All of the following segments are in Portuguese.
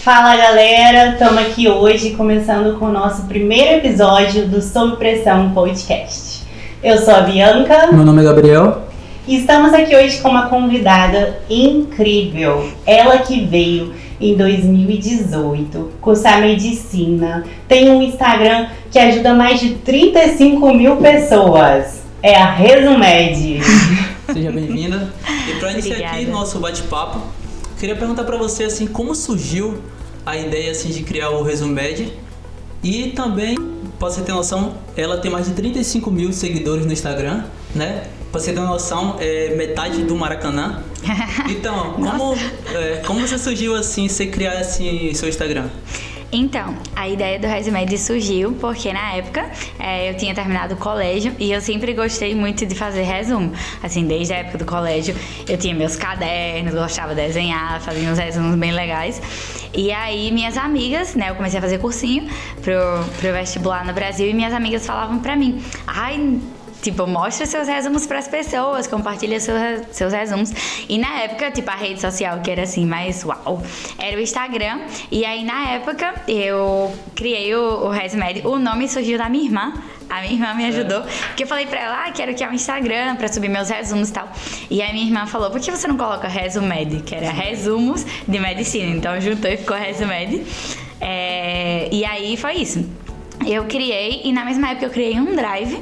Fala galera, estamos aqui hoje começando com o nosso primeiro episódio do Sob Pressão Podcast. Eu sou a Bianca. Meu nome é Gabriel. E estamos aqui hoje com uma convidada incrível. Ela que veio em 2018 cursar medicina, tem um Instagram que ajuda mais de 35 mil pessoas. É a Resumed. Seja bem-vinda. E para iniciar aqui nosso bate-papo, queria perguntar para você assim, como surgiu a ideia assim, de criar o Resumed. E também, pra você ter noção, ela tem mais de 35 mil seguidores no Instagram, né? Pra você ter noção, é metade do Maracanã. Então, como você surgiu assim, você criar assim, seu Instagram? Então, a ideia do Resumed surgiu porque na época eu tinha terminado o colégio e eu sempre gostei muito de fazer resumo. Assim, desde a época do colégio eu tinha meus cadernos, gostava de desenhar, fazia uns resumos bem legais. E aí minhas amigas, né, eu comecei a fazer cursinho pro vestibular no Brasil e minhas amigas falavam pra mim, tipo, mostra seus resumos pras pessoas, compartilha seus resumos. E na época, tipo, a rede social que era assim, mais uau, era o Instagram. E aí, na época, eu criei o Resumed. O nome surgiu da minha irmã. A minha irmã me ajudou. Porque eu falei pra ela, quero criar um Instagram pra subir meus resumos e tal. E aí, minha irmã falou, por que você não coloca Resumed? Que era resumos de medicina. Então, juntou e ficou Resumed. E aí, foi isso. Eu criei, e na mesma época eu criei um Drive.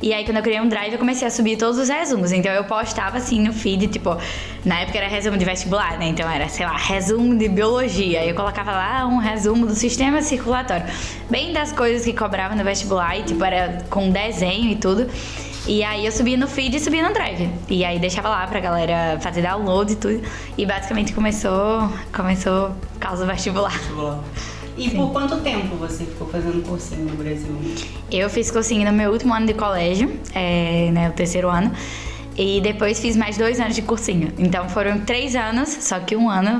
E aí, quando eu criei um Drive, eu comecei a subir todos os resumos. Então, eu postava, assim, no feed, tipo... Na época era resumo de vestibular, né? Então, era, sei lá, resumo de biologia. Aí, eu colocava lá um resumo do sistema circulatório. Bem das coisas que cobrava no vestibular. E, tipo, era com desenho e tudo. E aí, eu subia no feed e subia no Drive. E aí, deixava lá pra galera fazer download e tudo. E, basicamente, começou por causa do vestibular. E Sim. Por quanto tempo você ficou fazendo cursinho no Brasil? Eu fiz cursinho no meu último ano de colégio, né, o terceiro ano. E depois fiz mais 2 anos de cursinho. Então foram 3 anos, só que 1 ano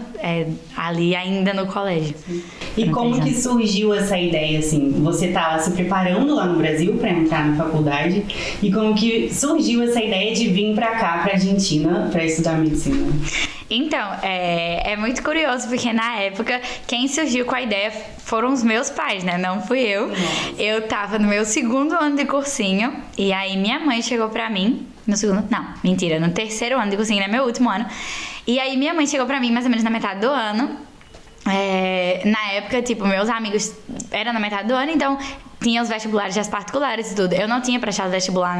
ali ainda no colégio. E como que surgiu essa ideia, assim? Você estava se preparando lá no Brasil para entrar na faculdade. E como que surgiu essa ideia de vir para cá, para Argentina, para estudar medicina? Então, é muito curioso, porque na época, quem surgiu com a ideia foram os meus pais, né? Não fui eu. Nossa. Eu tava no meu 2º ano de cursinho, e aí minha mãe chegou pra mim, no 2º, não, mentira, no 3º ano de cursinho, né? Meu último ano. E aí minha mãe chegou pra mim mais ou menos na metade do ano. Na época, tipo, meus amigos eram na metade do ano, então... Tinha os vestibulares das particulares e tudo. Eu não tinha prestado vestibular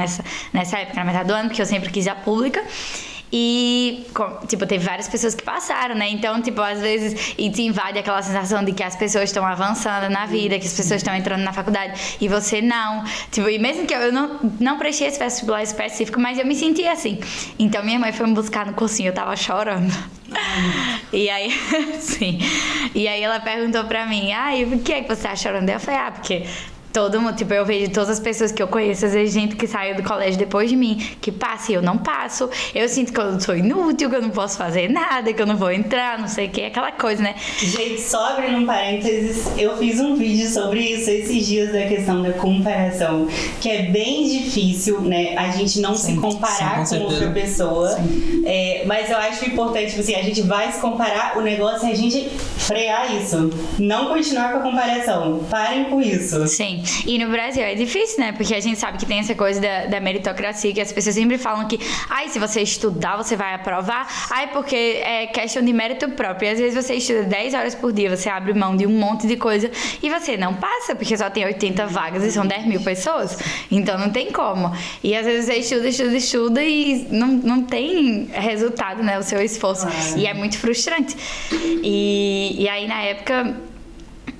nessa época, na metade do ano, porque eu sempre quis a pública. E, tipo, teve várias pessoas que passaram, né? Então, tipo, às vezes te invade aquela sensação de que as pessoas estão avançando na vida, que as pessoas estão entrando na faculdade e você não. Tipo, e mesmo que eu não prestei esse vestibular específico, mas eu me sentia assim. Então, minha mãe foi me buscar no cursinho, eu tava chorando. E aí, sim. E aí ela perguntou pra mim, por que você tá chorando? Eu falei, porque... Todo mundo, tipo, eu vejo todas as pessoas que eu conheço, às vezes gente que saiu do colégio depois de mim, que passa e eu não passo, eu sinto que eu sou inútil, que eu não posso fazer nada, que eu não vou entrar, não sei o que, aquela coisa, né? Gente, só abrindo um parênteses, eu fiz um vídeo sobre isso esses dias, da questão da comparação, que é bem difícil, né, a gente não se comparar com outra pessoa, mas eu acho importante, assim, a gente vai se comparar, o negócio é a gente frear isso, não continuar com a comparação, parem com isso. Sim. E no Brasil é difícil, né? Porque a gente sabe que tem essa coisa da meritocracia, que as pessoas sempre falam que se você estudar, você vai aprovar. Porque é questão de mérito próprio. E às vezes você estuda 10 horas por dia, você abre mão de um monte de coisa e você não passa, porque só tem 80 vagas e são 10 mil pessoas. Então não tem como. E às vezes você estuda e não tem resultado, né? O seu esforço. E é muito frustrante. E aí, na época...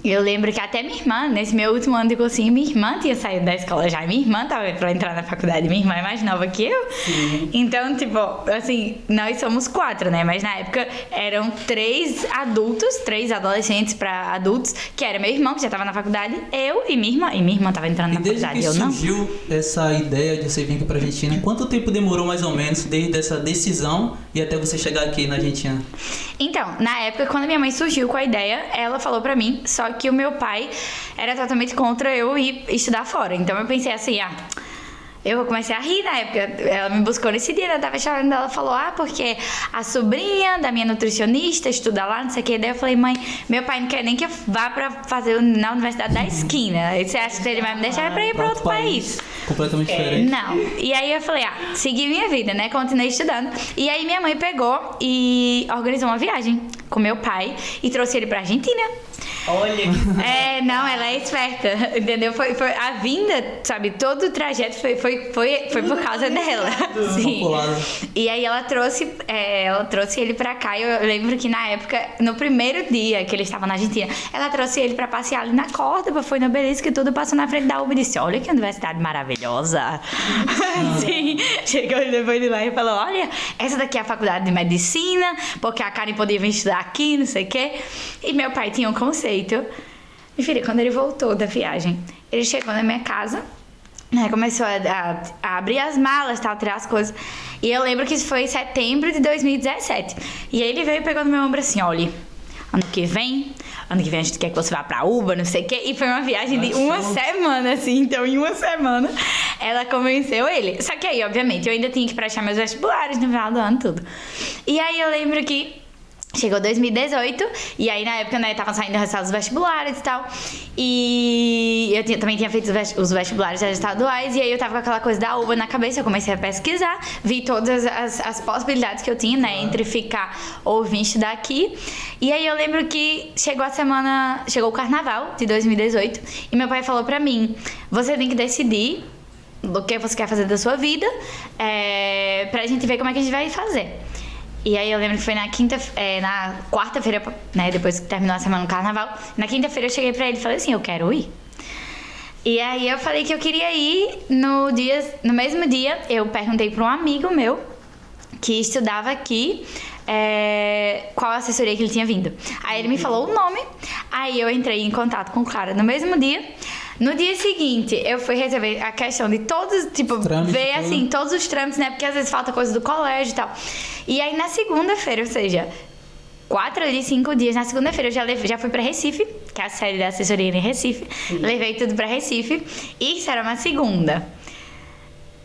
Eu lembro que até minha irmã, nesse meu último ano de cursinho, minha irmã tinha saído da escola já. Minha irmã tava pra entrar na faculdade. Minha irmã é mais nova que eu. Sim. Então, tipo, assim, nós somos 4, né? Mas na época eram 3 adultos, 3 adolescentes pra adultos, que era meu irmão, que já tava na faculdade, eu e minha irmã. E minha irmã tava entrando na faculdade, eu não. E desde que surgiu essa ideia de você vir aqui pra Argentina, quanto tempo demorou mais ou menos desde essa decisão e até você chegar aqui na Argentina? Então, na época, quando minha mãe surgiu com a ideia, ela falou pra mim, só que o meu pai era totalmente contra eu ir estudar fora. Então eu pensei assim, Eu comecei a rir na época. Ela me buscou nesse dia, ela tava chorando. Ela falou, porque a sobrinha da minha nutricionista estuda lá, não sei o que. Daí eu falei, mãe, meu pai não quer nem que eu vá pra fazer na universidade da esquina. E você acha que ele vai me deixar pra ir pra outro país? Completamente diferente. Não. E aí eu falei, segui minha vida, né? Continuei estudando. E aí minha mãe pegou e organizou uma viagem com meu pai e trouxe ele pra Argentina. Olha que... Não, ela é esperta, entendeu? Foi a vinda, sabe? Todo o trajeto foi por causa dela. Sim. E aí ela trouxe ele pra cá. Eu lembro que na época, no primeiro dia que ele estava na Argentina, ela trouxe ele pra passear ali na Córdoba, foi no Obelisco e tudo, passou na frente da UBA e disse, olha que universidade maravilhosa. Sim. Chegou e levou ele lá e falou, olha, essa daqui é a faculdade de medicina, porque a Karen podia vir estudar aqui, não sei o quê. E meu pai tinha um conceito. Minha filha, quando ele voltou da viagem, ele chegou na minha casa, né, começou a abrir as malas, tal, tirar as coisas. E eu lembro que isso foi em setembro de 2017. E aí ele veio e pegou no meu ombro assim, olha, ano que vem a gente quer que você vá pra Uba, não sei o quê. E foi uma viagem de uma semana, assim. Então, em uma semana, ela convenceu ele. Só que aí, obviamente, eu ainda tinha que prestar meus vestibulares no final do ano, tudo. E aí eu lembro que chegou 2018, e aí na época, né, tava saindo resultados vestibulares e tal, e eu também tinha feito os vestibulares estaduais, e aí eu tava com aquela coisa da UBA na cabeça, eu comecei a pesquisar, vi todas as possibilidades que eu tinha, né, entre ficar ou vir estudar aqui, e aí eu lembro que chegou o carnaval de 2018, e meu pai falou pra mim, você tem que decidir o que você quer fazer da sua vida, pra gente ver como é que a gente vai fazer. E aí eu lembro que foi na quarta-feira, né, depois que terminou a semana do carnaval, na quinta-feira eu cheguei pra ele e falei assim, eu quero ir. E aí eu falei que eu queria ir no mesmo dia, eu perguntei pra um amigo meu, que estudava aqui, qual assessoria que ele tinha vindo. Aí ele me falou o nome, aí eu entrei em contato com o cara no mesmo dia. No dia seguinte, eu fui resolver a questão de todos, tipo, ver assim, todos os trâmites, né? Porque às vezes falta coisa do colégio e tal. E aí na segunda-feira, ou seja, 5 dias, na segunda-feira eu já fui pra Recife, que é a sede da assessoria em Recife. Sim. Levei tudo pra Recife. E isso era uma segunda.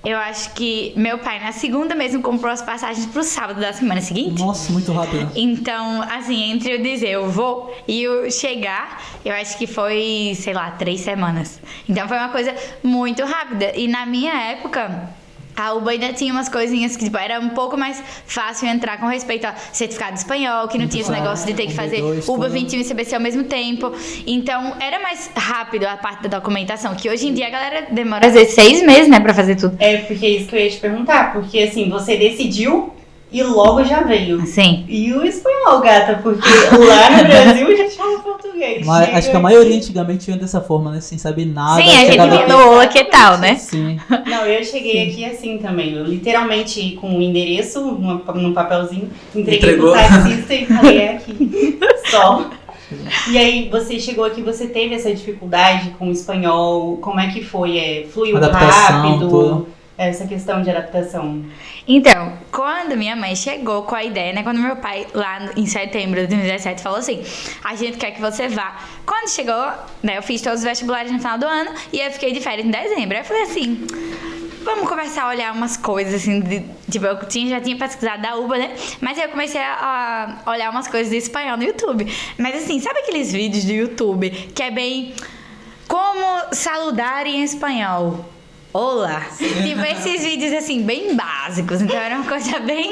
Eu acho que meu pai, na segunda mesmo, comprou as passagens pro sábado da semana seguinte. Nossa, muito rápido. Então, assim, entre eu dizer eu vou e eu chegar, eu acho que foi, 3 semanas. Então, foi uma coisa muito rápida. E na minha época, a UBA ainda tinha umas coisinhas que, tipo, era um pouco mais fácil entrar com respeito a certificado de espanhol, que não tinha esse negócio de ter que fazer UBA 21 e CBC ao mesmo tempo. Então, era mais rápido a parte da documentação, que hoje em dia a galera demora, às vezes, 6 meses, né, pra fazer tudo. Porque é isso que eu ia te perguntar, porque, assim, você decidiu e logo já veio. Sim. E o espanhol, gata, porque lá no Brasil já fala português. Mas acho que a maioria antigamente ia dessa forma, né? Sem saber nada. Sim, a gente vinha no Ola, que tal, né? Sim. Não, eu cheguei aqui assim também. Eu literalmente com o endereço num papelzinho, entreguei pro taxista e falei, aqui. Só. E aí, você chegou aqui, você teve essa dificuldade com o espanhol? Como é que foi? Fluiu rápido? Tudo. Essa questão de adaptação. Então, quando minha mãe chegou com a ideia, né? Quando meu pai, lá em setembro de 2017, falou assim, a gente quer que você vá. Quando chegou, né? Eu fiz todos os vestibulares no final do ano e eu fiquei de férias em dezembro. Aí eu falei assim, vamos começar a olhar umas coisas, assim, tipo, eu já tinha pesquisado da UBA, né? Mas aí eu comecei a olhar umas coisas de espanhol no YouTube. Mas assim, sabe aqueles vídeos do YouTube que é bem... Como saludar em espanhol? Olá! Tipo, esses vídeos, assim, bem básicos. Então, era uma coisa bem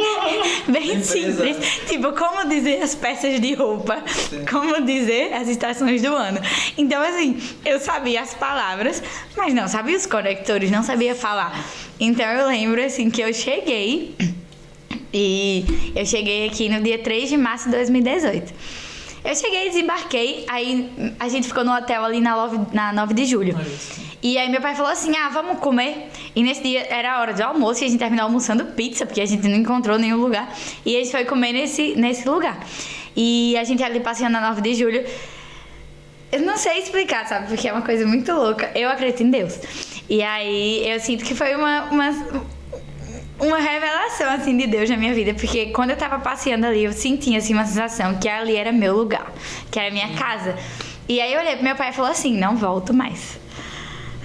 simples. Tipo, como dizer as peças de roupa. Sim. Como dizer as estações do ano. Então, assim, eu sabia as palavras, mas não sabia os conectores, não sabia falar. Então, eu lembro, assim, que eu cheguei... E eu cheguei aqui no dia 3 de março de 2018. Eu cheguei, desembarquei, aí a gente ficou no hotel ali na 9 de julho. E aí meu pai falou assim, vamos comer. E nesse dia era a hora do almoço e a gente terminou almoçando pizza, porque a gente não encontrou nenhum lugar. E a gente foi comer nesse lugar. E a gente ali passeando na 9 de julho. Eu não sei explicar, sabe? Porque é uma coisa muito louca. Eu acredito em Deus. E aí eu sinto que foi uma revelação, assim, de Deus na minha vida, porque quando eu tava passeando ali, eu sentia, assim, uma sensação que ali era meu lugar, que era minha casa. E aí eu olhei pro meu pai e falou assim, não volto mais.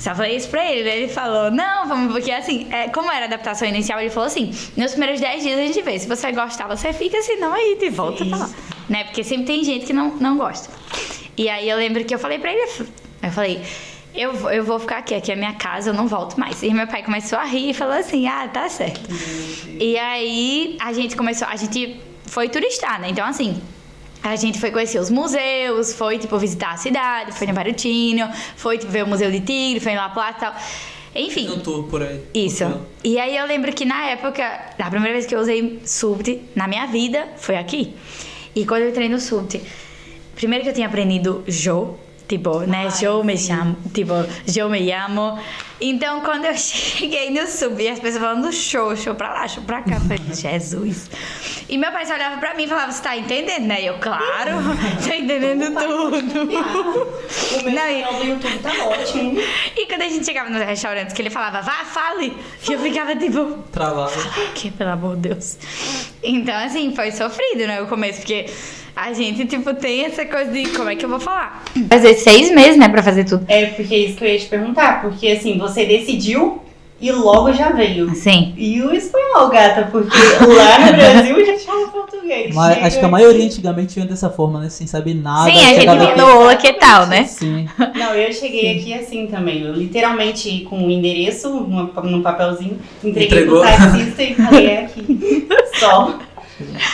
Só falei isso pra ele, ele falou, não, vamos, porque assim, como era a adaptação inicial, ele falou assim, nos primeiros 10 dias a gente vê, se você gostar, você fica, senão a gente volta pra lá, né, porque sempre tem gente que não gosta. E aí eu lembro que eu falei pra ele, eu falei, eu vou ficar aqui é a minha casa, eu não volto mais. E meu pai começou a rir e falou assim, tá certo. E aí a gente foi turistar, né, então assim, a gente foi conhecer os museus, foi, tipo, visitar a cidade, foi no Barutino, foi, tipo, ver o Museu de Tigre, foi em La Plata e tal. Enfim. Fiz um tour por aí. Isso. E aí eu lembro que na época, a primeira vez que eu usei Subte na minha vida foi aqui. E quando eu entrei no Subte, primeiro que eu tinha aprendido Jo, tipo, né, Jo me chamo, tipo, Jo me llamo. Então, quando eu cheguei no Subte, as pessoas falando show pra lá, show pra cá, eu falei, Jesus. E meu pai só olhava pra mim e falava, você tá entendendo, né? E eu, claro, tô entendendo tudo. O meu canal do YouTube tá ótimo. E quando a gente chegava nos restaurantes, que ele falava, vá, fale, e eu ficava tipo... Travado. Que, pelo amor de Deus. Então, assim, foi sofrido, né, o começo, porque a gente, tipo, tem essa coisa de como é que eu vou falar. Fazer 6 meses, né, pra fazer tudo. Porque é isso que eu ia te perguntar, porque assim, você decidiu e logo já veio. Sim. E o espanhol, gata, porque lá no Brasil já fala português. Mas acho que a maioria antigamente vinha dessa forma, né? Sem saber nada. Sim, a gente vinha no Ola, que tal, né? Sim. Não, eu cheguei aqui assim também. Eu literalmente com o endereço num papelzinho, entreguei pro taxista e falei, é aqui. Só.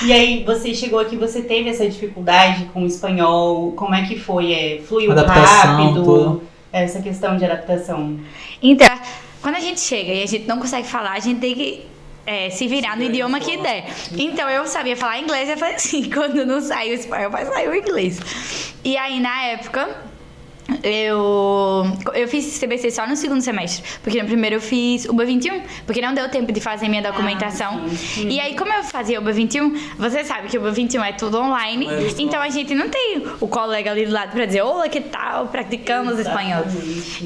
E aí, você chegou aqui, você teve essa dificuldade com o espanhol? Como é que foi? Fluiu rápido? Tudo. Essa questão de adaptação? Então, quando a gente chega e a gente não consegue falar, a gente tem que se virar no idioma que der. Então, eu sabia falar inglês, eu falei assim, quando não sai o espanhol, vai sair o inglês. E aí, na época... Eu fiz CBC só no segundo semestre, porque no primeiro eu fiz UBA 21, porque não deu tempo de fazer minha documentação. E aí, como eu fazia UBA 21, você sabe que o UBA 21 é tudo online, então a gente não tem o colega ali do lado pra dizer, olá, que tal, praticamos espanhol.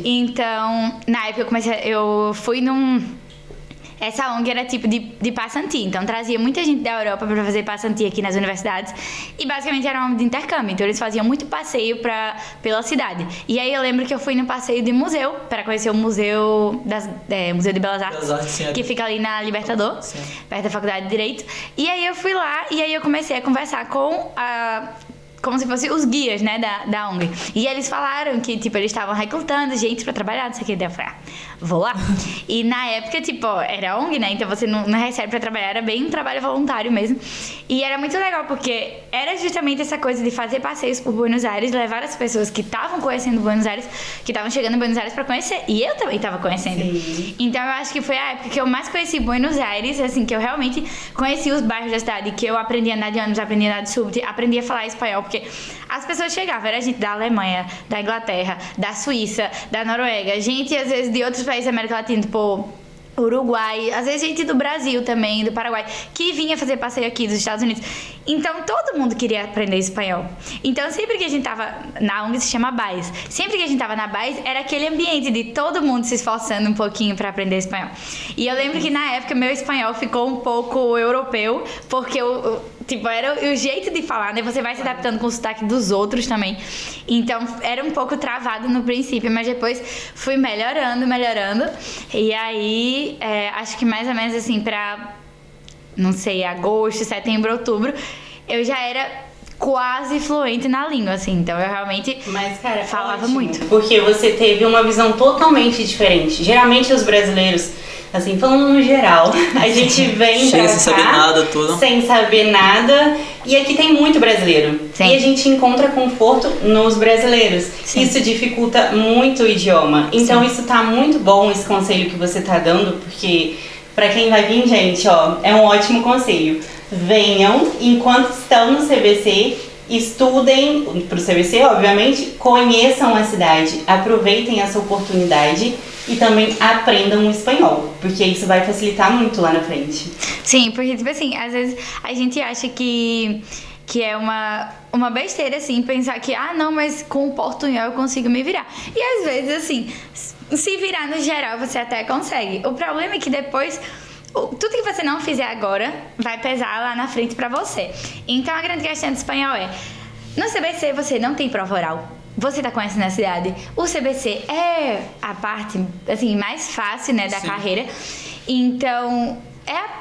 Então, na época eu fui Essa ONG era tipo de passantia, então trazia muita gente da Europa para fazer passantia aqui nas universidades e basicamente era uma ONG de intercâmbio, então eles faziam muito passeio pela cidade. E aí eu lembro que eu fui no passeio de museu, para conhecer o Museu Museu de Belas Artes, que fica ali na Libertador, perto da Faculdade de Direito. E aí eu fui lá e aí eu comecei a conversar com como se fossem os guias, né, da ONG. E eles falaram que, tipo, eles estavam recrutando gente pra trabalhar, não sei o que. Daí eu falei, vou lá. E na época, tipo, era ONG, né, então você não recebe pra trabalhar, era bem um trabalho voluntário mesmo. E era muito legal, porque era justamente essa coisa de fazer passeios por Buenos Aires, levar as pessoas que estavam conhecendo Buenos Aires, que estavam chegando em Buenos Aires pra conhecer. E eu também tava conhecendo. Sim. Então eu acho que foi a época que eu mais conheci Buenos Aires, assim, que eu realmente conheci os bairros da cidade, que eu aprendi a andar de ônibus, aprendi a andar de subte, aprendi a falar espanhol, porque as pessoas chegavam, era gente da Alemanha, da Inglaterra, da Suíça, da Noruega, gente às vezes de outros países da América Latina, tipo Uruguai, às vezes gente do Brasil também, do Paraguai, que vinha fazer passeio aqui dos Estados Unidos. Então todo mundo queria aprender espanhol. Então sempre que a gente tava na ONG, se chama BAES, sempre que a gente tava na BAES era aquele ambiente de todo mundo se esforçando um pouquinho para aprender espanhol. E eu lembro que na época meu espanhol ficou um pouco europeu, porque tipo, era o jeito de falar, né? Você vai se adaptando com o sotaque dos outros também. Então era um pouco travado no princípio, mas depois fui melhorando. E aí, acho que mais ou menos assim, pra, não sei, agosto, setembro, outubro, eu já era quase fluente na língua, assim. Então eu realmente falava muito. Porque você teve uma visão totalmente diferente. Geralmente os brasileiros, assim, falando no geral, a gente vem pra cá sem saber nada, tudo. Sem saber nada. E aqui tem muito brasileiro. Sim. E a gente encontra conforto nos brasileiros. Sim. Isso dificulta muito o idioma. Então isso tá muito bom, esse conselho que você tá dando, porque pra quem vai vir, gente, ó, é um ótimo conselho. Venham, enquanto estão no CBC, estudem pro CBC, obviamente, conheçam a cidade, aproveitem essa oportunidade e também aprendam o espanhol, porque isso vai facilitar muito lá na frente. Sim, porque, tipo assim, às vezes a gente acha que é uma besteira, assim, pensar que, não, mas com o portunhol eu consigo me virar. E às vezes, assim, se virar no geral você até consegue. O problema é que depois, tudo que você não fizer agora vai pesar lá na frente pra você. Então a grande questão do espanhol no CBC você não tem prova oral. você tá conhecendo a cidade. O CBC é a parte, assim, mais fácil, né, da carreira. Então, é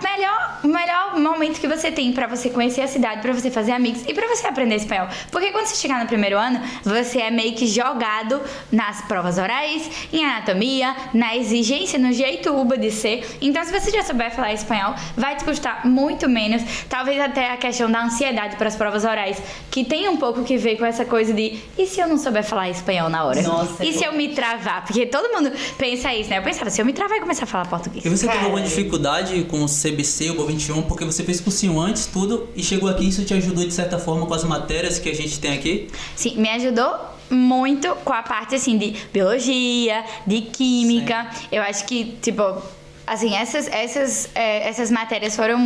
o melhor momento que você tem pra você conhecer a cidade, pra você fazer amigos e pra você aprender espanhol. Porque quando você chegar no primeiro ano, você é meio que jogado nas provas orais, em anatomia, na exigência, no jeito uba de ser. Então, se você já souber falar espanhol, vai te custar muito menos. Talvez até a questão da ansiedade para as provas orais, que tem um pouco que ver com essa coisa de e se eu não souber falar espanhol na hora? Nossa, e se eu me travar? Porque todo mundo pensa isso, né? Eu pensava, se eu me travar e começar a falar português. E você teve alguma dificuldade com o CBC, o UBA 21, porque você fez cursinho antes, tudo, e chegou aqui, isso te ajudou de certa forma com as matérias que a gente tem aqui? Sim, me ajudou muito com a parte, assim, de biologia, de química. Sim. Eu acho que, tipo, assim, essas matérias foram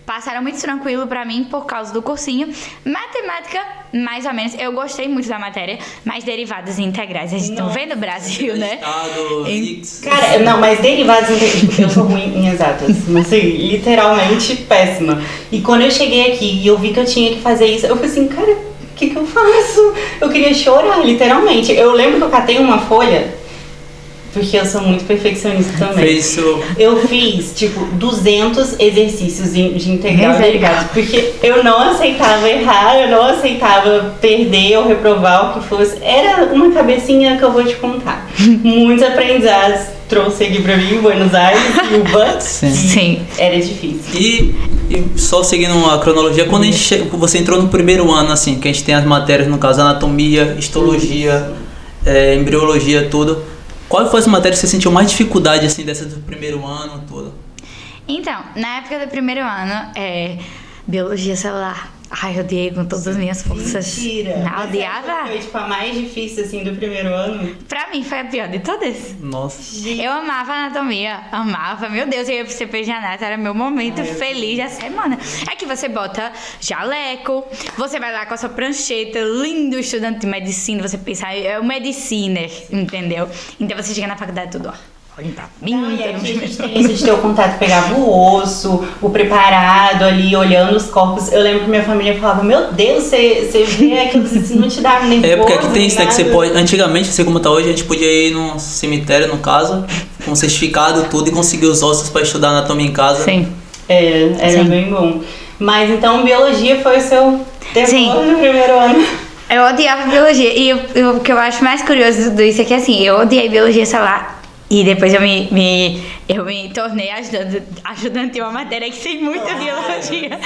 passaram muito tranquilo pra mim por causa do cursinho. Matemática, mais ou menos, eu gostei muito da matéria, mas derivadas integrais, a gente tá vendo o Brasil, né? Cara, não, mas derivadas integrais, eu sou ruim em exatas, assim, literalmente péssima. E quando eu cheguei aqui e eu vi que eu tinha que fazer isso, eu falei assim, cara, o que eu faço? Eu queria chorar, literalmente. Eu lembro que eu catei uma folha, porque eu sou muito perfeccionista também. Eu fiz, tipo, 200 exercícios de integral e derivados. Porque eu não aceitava errar, eu não aceitava perder ou reprovar o que fosse. Era uma cabecinha que eu vou te contar. Muitos aprendizados trouxe aqui pra mim em Buenos Aires e o BUT. Sim. Era difícil. E só seguindo a cronologia, quando você entrou no primeiro ano, assim, que a gente tem as matérias, no caso, anatomia, histologia, embriologia, tudo. Qual foi as matérias que você sentiu mais dificuldade, assim, dessa do primeiro ano, tudo? Então, na época do primeiro ano, biologia celular. Ai, eu odiei com todas as minhas forças. Mentira! Não, odiava. Foi, tipo, a mais difícil, assim, do primeiro ano? Pra mim, foi a pior de todas. Nossa. Eu amava anatomia, amava. Meu Deus, eu ia pro CP de anato, era meu momento feliz da semana. É que você bota jaleco, você vai lá com a sua prancheta, lindo estudante de medicina, você pensa, é o mediciner, entendeu? Então você chega na faculdade tudo, ó. Não, e aqui a gente tem isso de ter o contato, pegava o osso, o preparado ali, olhando os corpos. Eu lembro que minha família falava, meu Deus, você vê aquilo, você não te dá nervoso. Porque aqui tem isso, né, que você pode, antigamente, assim como tá hoje, a gente podia ir num cemitério, no caso, com certificado, tudo, e conseguir os ossos pra estudar anatomia em casa. Sim. Era bem bom. Mas então, biologia foi o seu terror no primeiro ano. Eu odiava biologia, e o que eu acho mais curioso disso é que, assim, eu odiei biologia celular. E depois eu me tornei ajudante de uma matéria que tem muita biologia.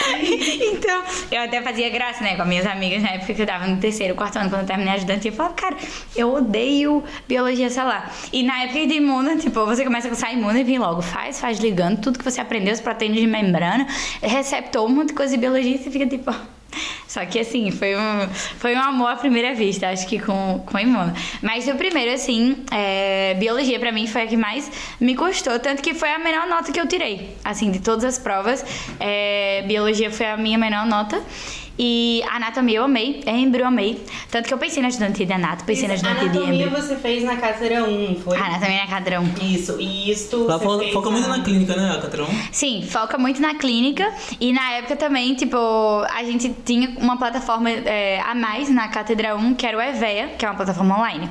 Então, eu até fazia graça, né, com as minhas amigas na época que eu tava no terceiro, quarto ano, quando eu terminei ajudante. Eu falava, cara, eu odeio biologia celular. E na época de imuna, tipo, você começa a cursar imuna e vem logo, faz ligando tudo que você aprendeu, os proteínas de membrana, receptor, um monte de coisa de biologia, e você fica tipo... Só que assim, foi um amor à primeira vista, acho que com imuna. Mas o primeiro, assim, biologia pra mim foi a que mais me custou, tanto que foi a menor nota que eu tirei. Assim, de todas as provas, biologia foi a minha menor nota. E anatomia eu amei, embrio eu amei. Tanto que eu pensei na estudante de anato, pensei na estudante de embrio. Anatomia você fez na cátedra 1, foi? Anatomia na cátedra 1. Isso, e isto lá foca muito na clínica, né, a cátedra 1? Sim, foca muito na clínica. E na época também, tipo, a gente tinha uma plataforma a mais na cátedra 1, que era o EVEA, que é uma plataforma online.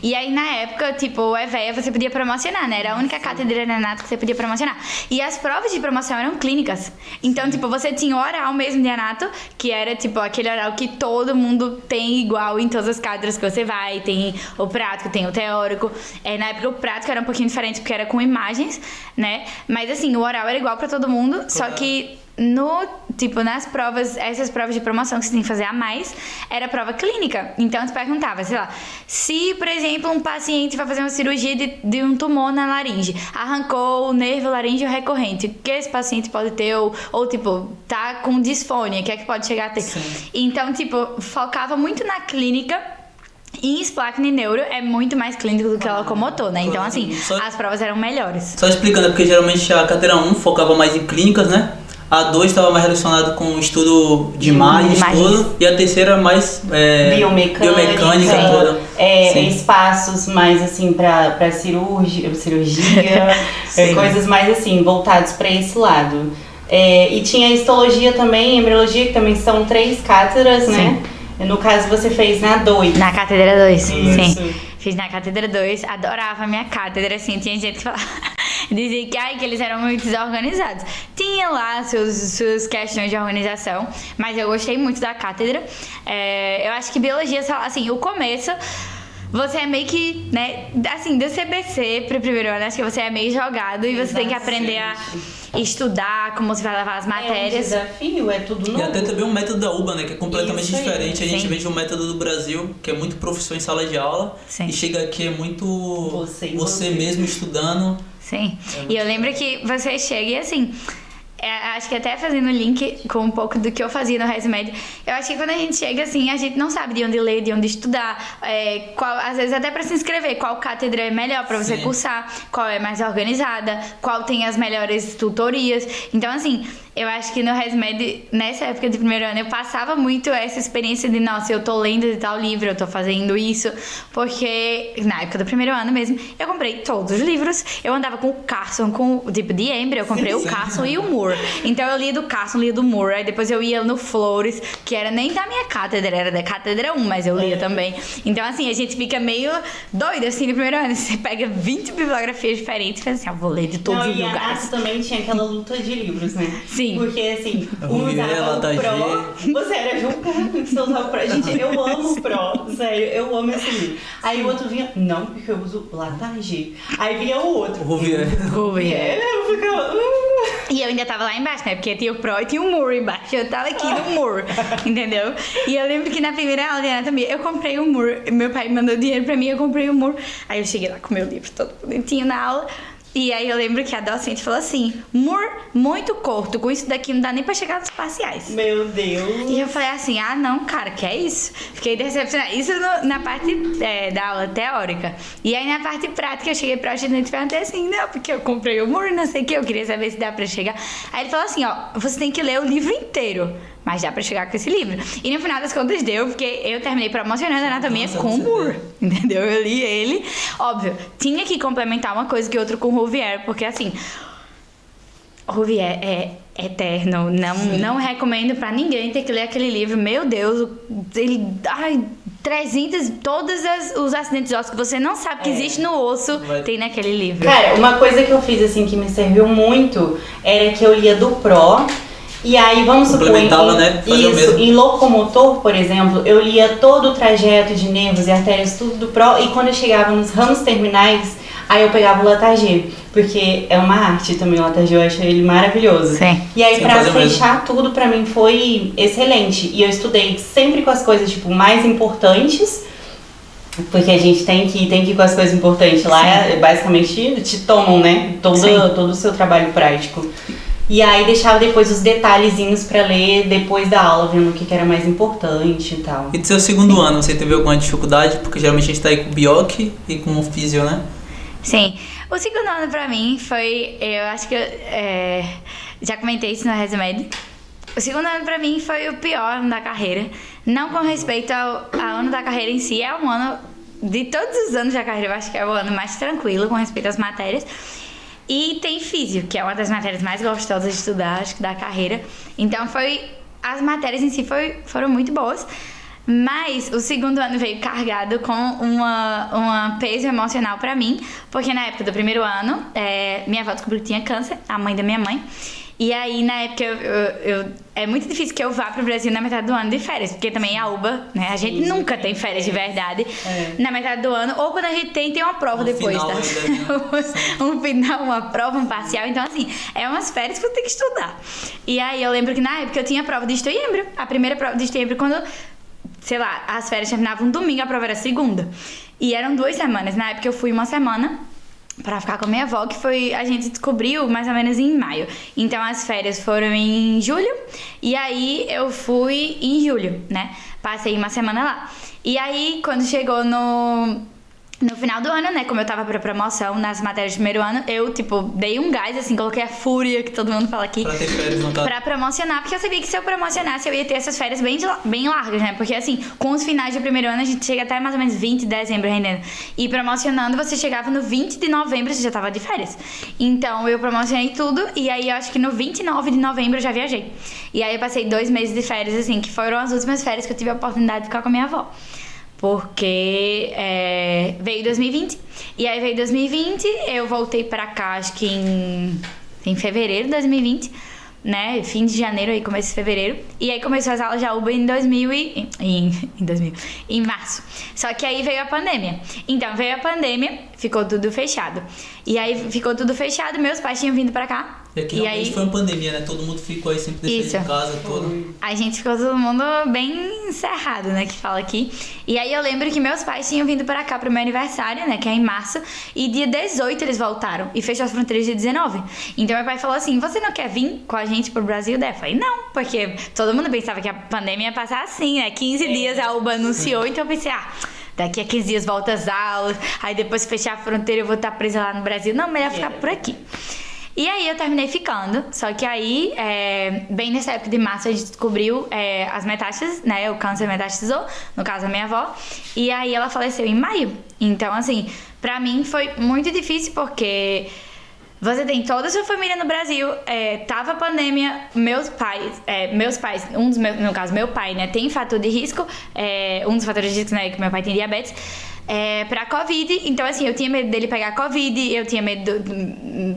E aí, na época, tipo, o EVEA você podia promocionar, né? Era a única cátedra de anato que você podia promocionar. E as provas de promoção eram clínicas. Então, tipo, você tinha o oral mesmo de anato, que era, tipo, aquele oral que todo mundo tem igual em todas as cátedras que você vai. Tem o prático, tem o teórico. Na época, o prático era um pouquinho diferente, porque era com imagens, né? Mas, assim, o oral era igual pra todo mundo, só que... nas provas, essas provas de promoção que você tem que fazer a mais, era prova clínica. Então, você perguntava, sei lá, se, por exemplo, um paciente vai fazer uma cirurgia de um tumor na laringe, arrancou o nervo laríngeo recorrente, o que esse paciente pode ter, ou tipo, tá com disfonia, o que é que pode chegar a ter? Sim. Então, tipo, focava muito na clínica. E Splacne Neuro é muito mais clínico do que a locomotor, né? Então, assim, as provas eram melhores. Só explicando, porque geralmente a cátedra 1 focava mais em clínicas, né? A 2 estava mais relacionado com o estudo de imagens, tudo. E a terceira mais biomecânica toda. Espaços mais assim para cirurgia, coisas mais assim, voltados para esse lado. E tinha histologia também, embriologia, que também são 3 cátedras, né? No caso, você fez na 2. Na Cátedra 2, Isso. sim. Fiz na Cátedra 2, adorava a minha cátedra, assim, tinha gente que falava, dizia que eles eram muito desorganizados. Tinha lá suas questões de organização, mas eu gostei muito da cátedra. Eu acho que biologia, assim, o começo... Você é meio que, né, assim, do CBC pro primeiro ano, acho que você é meio jogado e você tem que aprender a estudar, como você vai levar as matérias. É um desafio, é tudo novo. E até também o método da UBA, né, que é completamente diferente. A gente Sim. vê de um método do Brasil, que é muito professor em sala de aula, Sim. e chega aqui é muito você você mesmo estudando. Sim, e eu lembro que você chega e assim... acho que até fazendo link com um pouco do que eu fazia no ResMed, eu acho que quando a gente chega assim, a gente não sabe de onde ler, de onde estudar, às vezes até para se inscrever, qual cátedra é melhor para você cursar, qual é mais organizada, qual tem as melhores tutorias. Então assim, eu acho que no ResMed, nessa época de primeiro ano, eu passava muito essa experiência de, nossa, eu tô lendo de tal livro, eu tô fazendo isso, porque na época do primeiro ano mesmo, eu comprei todos os livros, eu andava com o Carson, com o tipo de Embre, eu comprei o Carson e o Moore. Então eu lia do Carson, lia do Moore, aí depois eu ia no Flores, que era nem da minha cátedra, era da cátedra 1, mas eu lia também. Então assim, a gente fica meio doido assim no primeiro ano, você pega 20 bibliografias diferentes e faz assim, vou ler de todos os lugares. E a Nath também tinha aquela luta de livros, né? Sim. Porque assim, Ruvier, usava o Pro, você era julgado que você usava o Pro. Gente, eu amo o Pro, sério, eu amo esse livro. Aí o outro vinha, não, porque eu uso Latarjet. Aí vinha o outro. Ruvier. Eu ficava... E eu ainda tava lá embaixo, né? Porque tinha o Pro e tinha o Moore embaixo. Eu tava aqui no Moore, entendeu? E eu lembro que na primeira aula de anatomia, eu comprei o Moore. Meu pai mandou dinheiro pra mim, eu comprei o Moore. Aí eu cheguei lá com o meu livro todo bonitinho na aula. E aí eu lembro que a docente falou assim, Moore, muito curto, com isso daqui não dá nem pra chegar nos parciais. Meu Deus. E eu falei assim, não, cara, que é isso? Fiquei decepcionada. Isso na parte da aula teórica. E aí na parte prática eu cheguei pra ajudante e perguntei assim, não, porque eu comprei o Moore, não sei o que, eu queria saber se dá pra chegar. Aí ele falou assim, você tem que ler o livro inteiro, mas dá pra chegar com esse livro. E no final das contas deu, porque eu terminei promocionando a anatomia com o Moore, entendeu? Eu li ele. Óbvio, tinha que complementar uma coisa que outra com o Ruvier, porque assim, Ruvier é eterno. Não recomendo pra ninguém ter que ler aquele livro. Meu Deus, ele... 300, todos os acidentes de osso que você não sabe que existe no osso, tem naquele livro. Cara, uma coisa que eu fiz assim que me serviu muito era que eu lia do Pro. E aí, vamos supor, né? em locomotor, por exemplo, eu lia todo o trajeto de nervos e artérias, tudo do Pro, e quando eu chegava nos ramos terminais, aí eu pegava o Latarjet, porque é uma arte também o Latarjet, eu acho ele maravilhoso. Sim. E aí, pra fechar tudo, pra mim foi excelente. E eu estudei sempre com as coisas, tipo, mais importantes, porque a gente tem que ir com as coisas importantes lá, basicamente te tomam, né, todo o seu trabalho prático. E aí deixava depois os detalhezinhos pra ler depois da aula, vendo o que era mais importante e tal. E do seu segundo ano, você teve alguma dificuldade? Porque geralmente a gente tá aí com bioc e com o físio, né? Sim. O segundo ano pra mim foi... Eu acho que já comentei isso no ResMed. O segundo ano pra mim foi o pior ano da carreira. Não com respeito ao ano da carreira em si. É um ano... De todos os anos da carreira, eu acho que é o ano mais tranquilo com respeito às matérias. E tem físio, que é uma das matérias mais gostosas de estudar, acho que da carreira. Então as matérias em si foram muito boas. Mas o segundo ano veio carregado com uma peso emocional pra mim. Porque na época do primeiro ano, minha avó descobriu que tinha câncer, a mãe da minha mãe. E aí, na época, é muito difícil que eu vá pro Brasil na metade do ano de férias, porque também a UBA, né? A gente nunca tem férias de verdade na metade do ano, ou quando a gente tem uma prova depois, final, tá? Um final, uma prova, um parcial. Então, assim, é umas férias que eu tenho que estudar. E aí, eu lembro que na época eu tinha prova de setembro, a primeira prova de setembro, quando, sei lá, as férias terminavam um domingo, a prova era segunda. E eram 2 semanas. Na época eu fui uma semana pra ficar com a minha avó, que a gente descobriu mais ou menos em maio. Então as férias foram em julho, e aí eu fui em julho, né? Passei uma semana lá. E aí, quando chegou No final do ano, né, como eu tava pra promoção nas matérias de primeiro ano, eu, tipo, dei um gás, assim, coloquei a fúria que todo mundo fala aqui. Pra ter férias, não tá? Pra promocionar, porque eu sabia que se eu promocionasse, eu ia ter essas férias bem largas, né? Porque, assim, com os finais de primeiro ano, a gente chega até mais ou menos 20 de dezembro rendendo. E promocionando, você chegava no 20 de novembro, você já tava de férias. Então, eu promocionei tudo, e aí eu acho que no 29 de novembro eu já viajei. E aí eu passei 2 meses de férias, assim, que foram as últimas férias que eu tive a oportunidade de ficar com a minha avó. Porque veio 2020. E aí veio 2020, eu voltei pra cá, acho que em fevereiro de 2020, né? Fim de janeiro, aí começo de fevereiro. E aí começou as aulas de UBA em março. Só que aí veio a pandemia. Então veio a pandemia, ficou tudo fechado. E aí ficou tudo fechado, meus pais tinham vindo pra cá. É que realmente foi uma pandemia, né? Todo mundo ficou aí sempre deixando de casa, todo. A gente ficou todo mundo bem encerrado, né? Que fala aqui. E aí eu lembro que meus pais tinham vindo pra cá pro meu aniversário, né? Que é em março. E dia 18 eles voltaram. E fechou as fronteiras dia 19. Então meu pai falou assim, você não quer vir com a gente pro Brasil? Daí eu falei, não. Porque todo mundo pensava que a pandemia ia passar assim, né? 15 dias a UBA anunciou. Então eu pensei, daqui a 15 dias volta as aulas. Aí depois fechar a fronteira eu vou estar presa lá no Brasil. Não, melhor ficar por aqui. E aí eu terminei ficando, só que aí, bem nessa época de março, a gente descobriu as metástases, né? O câncer metastasizou, no caso a minha avó, e aí ela faleceu em maio. Então, assim, pra mim foi muito difícil porque você tem toda a sua família no Brasil, tava a pandemia, meus pais, no caso meu pai, né, tem fator de risco, um dos fatores de risco, né, que meu pai tem diabetes, pra Covid, então assim, eu tinha medo dele pegar Covid, eu tinha medo,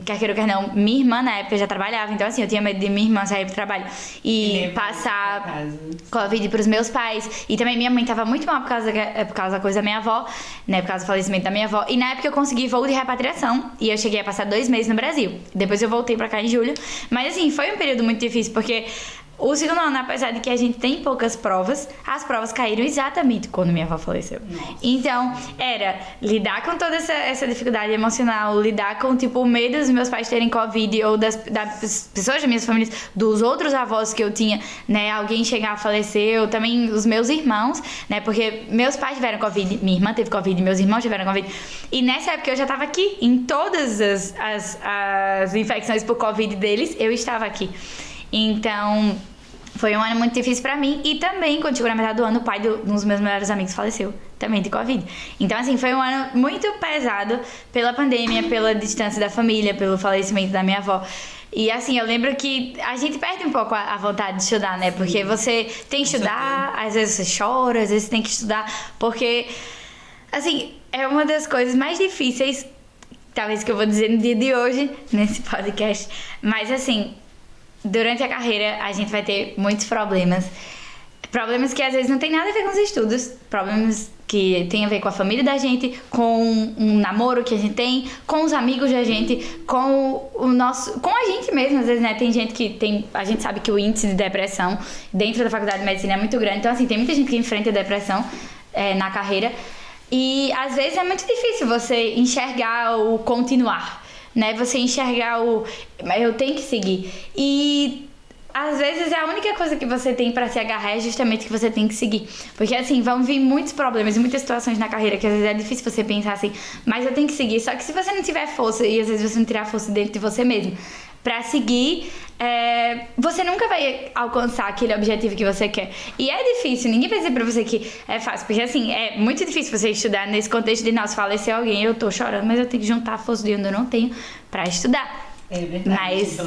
quer queira ou quer não, minha irmã na época já trabalhava, então assim, eu tinha medo de minha irmã sair pro trabalho e passar Covid pros meus pais, e também minha mãe tava muito mal por causa da coisa da minha avó, né, por causa do falecimento da minha avó, e na época eu consegui voo de repatriação, e eu cheguei a passar 2 meses no Brasil, depois eu voltei pra cá em julho, mas assim, foi um período muito difícil, porque o segundo ano, apesar de que a gente tem poucas provas, as provas caíram exatamente quando minha avó faleceu. Nossa. Então, era lidar com toda essa dificuldade emocional, lidar com, tipo, o medo dos meus pais terem Covid, ou das pessoas da minha família, dos outros avós que eu tinha, né, alguém chegar a falecer, ou também os meus irmãos, né, porque meus pais tiveram Covid, minha irmã teve Covid, meus irmãos tiveram Covid, e nessa época eu já estava aqui, em todas as infecções por Covid deles, eu estava aqui. Então, foi um ano muito difícil pra mim. E também, quando chegou na metade do ano, o pai de um dos meus melhores amigos faleceu também de Covid. Então, assim, foi um ano muito pesado pela pandemia, pela distância da família, pelo falecimento da minha avó. E, assim, eu lembro que a gente perde um pouco a vontade de estudar, né? Porque você tem que estudar, às vezes você chora, às vezes você tem que estudar. Porque, assim, é uma das coisas mais difíceis, talvez, que eu vou dizer no dia de hoje, nesse podcast. Mas, assim, durante a carreira, a gente vai ter muitos problemas. Problemas que às vezes não tem nada a ver com os estudos. Problemas que tem a ver com a família da gente, com um namoro que a gente tem, com os amigos da gente, com a gente mesmo. Às vezes, né, tem gente que tem... A gente sabe que o índice de depressão dentro da faculdade de medicina é muito grande. Então, assim, tem muita gente que enfrenta depressão na carreira. E, às vezes, é muito difícil você enxergar o continuar, né? Você enxergar eu tenho que seguir. E às vezes a única coisa que você tem pra se agarrar é justamente que você tem que seguir. Porque assim, vão vir muitos problemas, muitas situações na carreira que às vezes é difícil você pensar assim, mas eu tenho que seguir. Só que se você não tiver força, e às vezes você não tirar força dentro de você mesmo pra seguir, você nunca vai alcançar aquele objetivo que você quer. E é difícil, ninguém vai dizer pra você que é fácil, porque assim, é muito difícil você estudar nesse contexto de, nossa, faleceu alguém, eu tô chorando, mas eu tenho que juntar a força de onde eu não tenho pra estudar. É verdade. Mas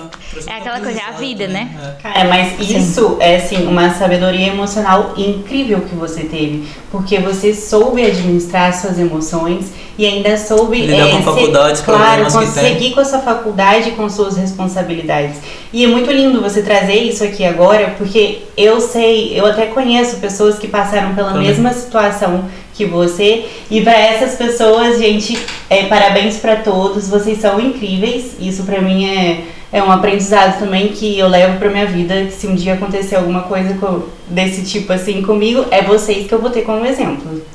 é aquela coisa, é a vida, né? Cara, mas isso é, assim, uma sabedoria emocional incrível que você teve. Porque você soube administrar suas emoções e ainda soube lidar com faculdades, claro, conseguir com a sua faculdade e com suas responsabilidades. E é muito lindo você trazer isso aqui agora, porque eu até conheço pessoas que passaram pela mesma situação que você, e para essas pessoas, gente, parabéns para todos, vocês são incríveis. Isso para mim é um aprendizado também que eu levo pra minha vida, que se um dia acontecer alguma coisa desse tipo assim comigo, é vocês que eu vou ter como exemplo.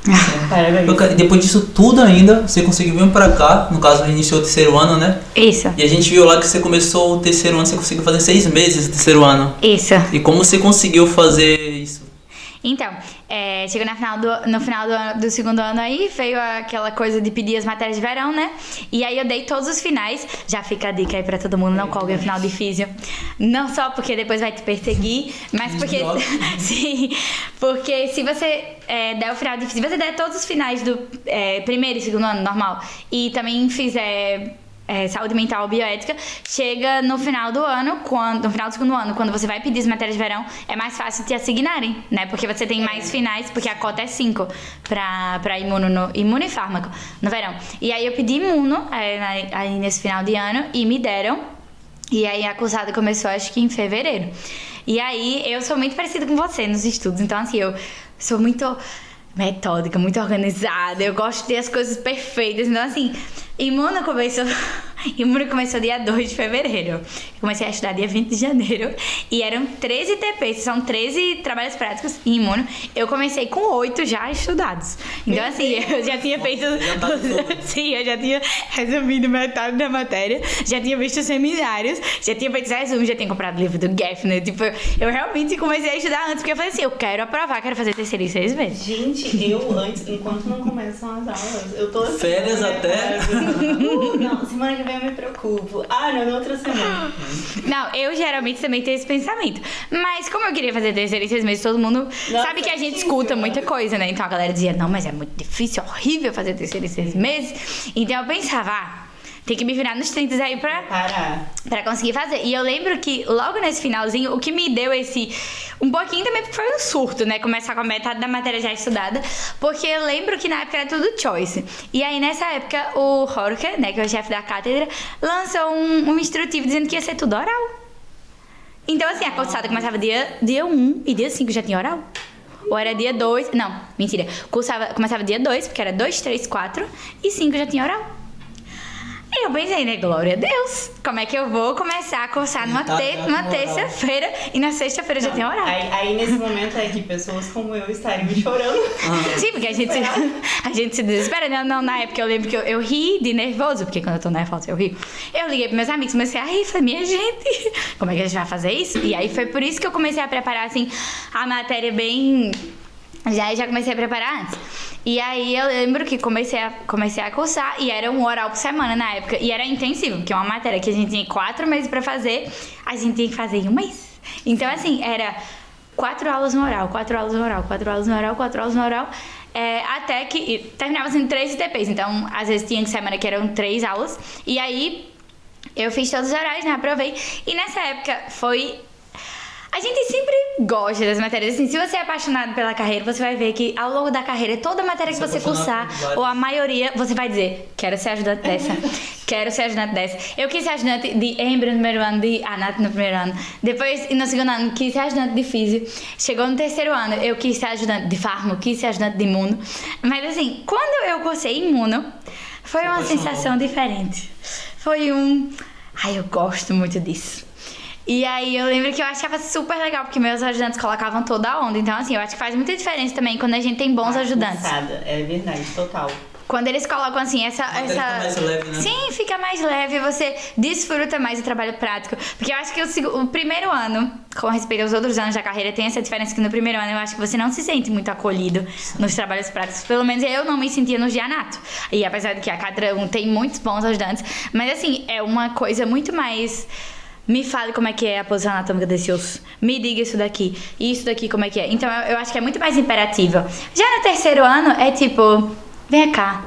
Parabéns. Depois disso tudo ainda, você conseguiu vir pra cá, no caso iniciou o 3º ano, né? Isso. E a gente viu lá que você começou o 3º ano, você conseguiu fazer 6 meses do 3º ano. Isso. E como você conseguiu fazer isso? Então, chegou no final do segundo ano aí, veio aquela coisa de pedir as matérias de verão, né? E aí eu dei todos os finais. Já fica a dica aí pra todo mundo, não colgue o final de físio. Não só porque depois vai te perseguir, mas porque... Sim, porque se você der o final de físio, se você der todos os finais do primeiro e segundo ano, normal, e também fizer... saúde mental ou bioética, chega no final do ano, no final do segundo ano, quando você vai pedir as matérias de verão, é mais fácil te assignarem, né? Porque você tem mais finais, porque a cota é 5 pra imuno e fármaco no verão. E aí eu pedi imuno aí nesse final de ano e me deram. E aí a cursada começou acho que em fevereiro. E aí eu sou muito parecida com você nos estudos, então assim, eu sou muito metódica, muito organizada, eu gosto de ter as coisas perfeitas, então assim, imuno começou dia 2 de fevereiro, eu comecei a estudar dia 20 de janeiro, e eram 13 TPs, são 13 trabalhos práticos em imuno, eu comecei com 8 já estudados, então assim, eu já tinha feito, sim, eu já tinha resumido metade da matéria, já tinha visto seminários, já tinha feito resumos, já tinha comprado livro do Geffner, tipo, eu realmente comecei a estudar antes, porque eu falei assim, eu quero aprovar, quero fazer terceiro em 6 meses. Gente, eu antes, enquanto não começam as aulas, eu tô assim... Férias até? Não, semana que vem eu me preocupo. Não, na outra semana. Não, eu geralmente também tenho esse pensamento. Mas como eu queria fazer terceiro em 6 meses, todo mundo sabe que a gente escuta muita coisa, né? Então a galera dizia, não, mas é muito difícil, horrível fazer terceiro em 6 meses. Então eu pensava, tem que me virar nos 30 aí pra conseguir fazer. E eu lembro que logo nesse finalzinho, o que me deu um pouquinho também foi um surto, né? Começar com a metade da matéria já estudada. Porque eu lembro que na época era tudo choice. E aí nessa época o Jorge, né, que é o chefe da cátedra, lançou um instrutivo dizendo que ia ser tudo oral. Então assim, a cursada começava dia 1 e dia 5 já tinha oral. Ou era dia 2, não, mentira. Começava dia 2, porque era 2, 3, 4 e 5 já tinha oral. E eu pensei, né, glória a Deus, como é que eu vou começar a cursar numa terça-feira e na sexta-feira já tem horário? Aí nesse momento é que pessoas como eu estariam chorando. Sim, porque a gente se desespera. Não, na época eu lembro que eu ri de nervoso, porque quando eu tô nervosa eu rio. Eu liguei pros meus amigos, comecei a rir, falei, minha gente, como é que a gente vai fazer isso? E aí foi por isso que eu comecei a preparar, assim, a matéria bem... Já comecei a preparar antes. E aí eu lembro que comecei a cursar e era um oral por semana na época. E era intensivo, porque é uma matéria que a gente tinha 4 meses pra fazer, a gente tinha que fazer em um mês. Então assim, era 4 aulas no oral, 4 aulas no oral, 4 aulas no oral, 4 aulas no oral. Até que terminava sendo 3 ITPs. Então às vezes tinha semana que eram 3 aulas. E aí eu fiz todos os orais, né? Aprovei. E nessa época foi... A gente sempre gosta das matérias, assim, se você é apaixonado pela carreira, você vai ver que ao longo da carreira, toda matéria que você cursar, ou a maioria, você vai dizer, quero ser ajudante dessa, quero ser ajudante dessa. Eu quis ser ajudante de embrio no primeiro ano, de anato no primeiro ano, depois, no segundo ano, quis ser ajudante de físio, chegou no terceiro ano, eu quis ser ajudante de fármaco, quis ser ajudante de imuno, mas assim, quando eu cursei imuno, foi uma sensação diferente, foi eu gosto muito disso. E aí eu lembro que eu achava super legal, porque meus ajudantes colocavam toda a onda. Então assim, eu acho que faz muita diferença também quando a gente tem bons ajudantes. É verdade, total. Quando eles colocam assim, essa... Fica mais leve, né? Sim, fica mais leve, você desfruta mais do trabalho prático. Porque eu acho que o primeiro ano, com respeito aos outros anos da carreira, tem essa diferença que no primeiro ano eu acho que você não se sente muito acolhido nos trabalhos práticos. Pelo menos eu não me sentia no Gianato. E apesar de que a Cátedra 1 tem muitos bons ajudantes, mas assim, é uma coisa muito mais... Me fale como é que é a posição anatômica desse osso. Me diga isso daqui. E isso daqui como é que é. Então eu acho que é muito mais imperativo. Já no terceiro ano é tipo... Vem cá.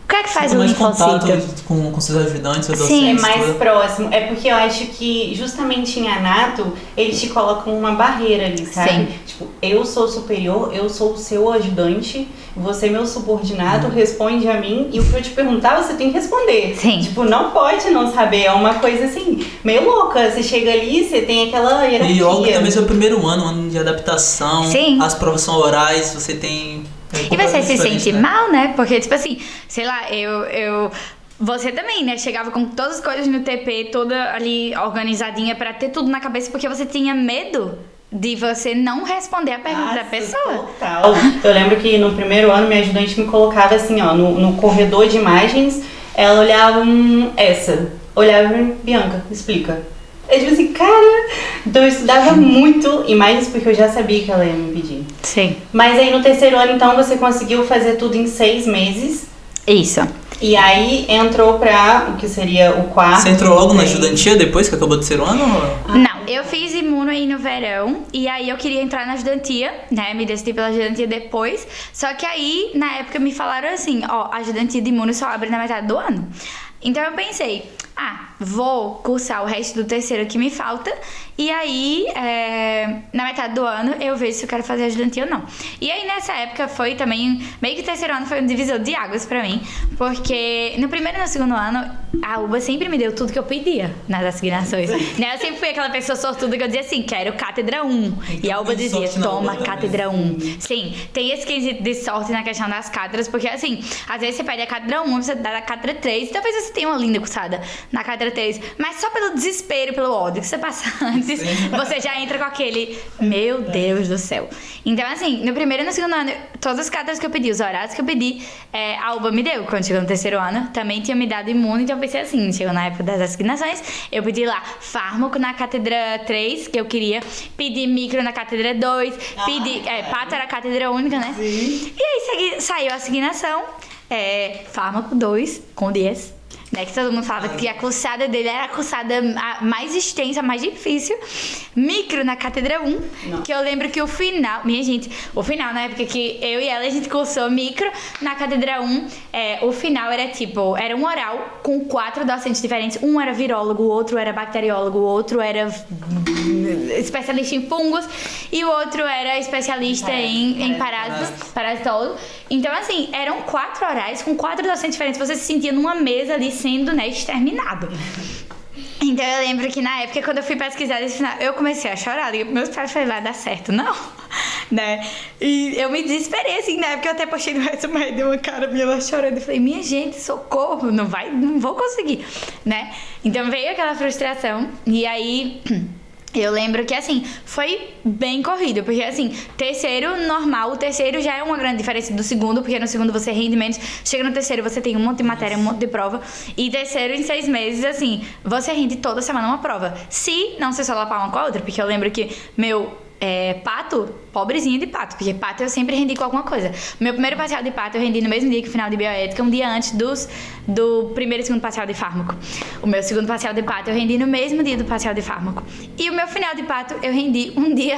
O que é que faz o linfocito? Com seus ajudantes, seus Sim, docentes, é mais próximo. É porque eu acho que justamente em anato, eles te colocam uma barreira ali, sabe? Sim. Tipo, eu sou superior, eu sou o seu ajudante, você é meu subordinado, responde a mim, e o que eu te perguntar, você tem que responder. Sim. Tipo, não pode não saber, é uma coisa assim, meio louca. Você chega ali, você tem aquela hierarquia. E logo também seu primeiro ano de adaptação. Sim. As provas são orais, você tem... E você se sente mal, né? Porque, tipo assim, sei lá, você também, né? Chegava com todas as coisas no TP, toda ali organizadinha pra ter tudo na cabeça, porque você tinha medo de você não responder a pergunta da pessoa. Total. Eu lembro que no primeiro ano, minha ajudante me colocava assim, ó, no corredor de imagens, ela olhava olhava, Bianca, explica. Eu tipo assim, cara... Então eu estudava muito, e mais porque eu já sabia que ela ia me pedir. Sim. Mas aí no terceiro ano, então, você conseguiu fazer tudo em 6 meses. Isso. E aí entrou pra o que seria o quarto. Você entrou logo na ajudantia depois que acabou o terceiro ano? Não, eu fiz imuno aí no verão e aí eu queria entrar na ajudantia, né? Me decidi pela ajudantia depois. Só que aí, na época, me falaram assim, ó, a ajudantia de imuno só abre na metade do ano. Então eu pensei, vou cursar o resto do terceiro que me falta e aí, na metade do ano, eu vejo se eu quero fazer ajudantia ou não. E aí, nessa época, foi também... Meio que o terceiro ano foi um divisor de águas pra mim, porque no primeiro e no segundo ano, a UBA sempre me deu tudo que eu pedia nas assignações. Né? Eu sempre fui aquela pessoa sortuda que eu dizia assim, quero cátedra 1. Então, e a UBA dizia, toma cátedra 1. Sim, tem esse quesito de sorte na questão das cátedras, porque assim, às vezes você pede a cátedra 1, você dá a cátedra 3, talvez você tenha uma linda cursada na cátedra 3, mas só pelo desespero, pelo ódio que você passa antes, você já entra com aquele, meu Deus do céu. Então assim, no primeiro e no segundo ano, todas as cátedras que eu pedi, os horários que eu pedi, a UBA me deu. Quando chegou no terceiro ano, também tinha me dado imuno, então eu pensei assim, chegou na época das assignações, eu pedi lá fármaco na cátedra 3, que eu queria, pedi micro na cátedra 2, pedi, pato era a cátedra única, né? Sim. E aí saiu a assignação, fármaco 2, com 10. Né, que todo mundo falava que a cursada dele era a cursada mais extensa, mais difícil. Micro na cátedra 1, não. Que eu lembro que o final, minha gente, o final na época que eu e ela a gente cursou micro na cátedra 1, o final era tipo, era um oral com 4 docentes diferentes. Um era virólogo, o outro era bacteriólogo, o outro era especialista em fungos e o outro era especialista em parasitólogo. Então assim, eram 4 orais com 4 docentes diferentes. Você se sentia numa mesa ali sendo, né, exterminado. Então eu lembro que na época, quando eu fui pesquisar esse final, eu comecei a chorar. Meus pais falaram, vai dar certo, não, né? E eu me desesperei, assim, na época eu até postei no resumo, deu uma cara minha lá chorando. Eu falei, minha gente, socorro, não vou conseguir, né? Então veio aquela frustração e aí... Eu lembro que, assim, foi bem corrido, porque, assim, terceiro normal, o terceiro já é uma grande diferença do segundo, porque no segundo você rende menos, chega no terceiro você tem um monte de matéria, um monte de prova, e terceiro em 6 meses, assim, você rende toda semana uma prova, se não se solapar uma com a outra, porque eu lembro que pato, pobrezinho de pato, porque pato eu sempre rendi com alguma coisa. Meu primeiro parcial de pato eu rendi no mesmo dia que o final de bioética, um dia antes do primeiro e segundo parcial de fármaco. O meu segundo parcial de pato eu rendi no mesmo dia do parcial de fármaco. E o meu final de pato eu rendi um dia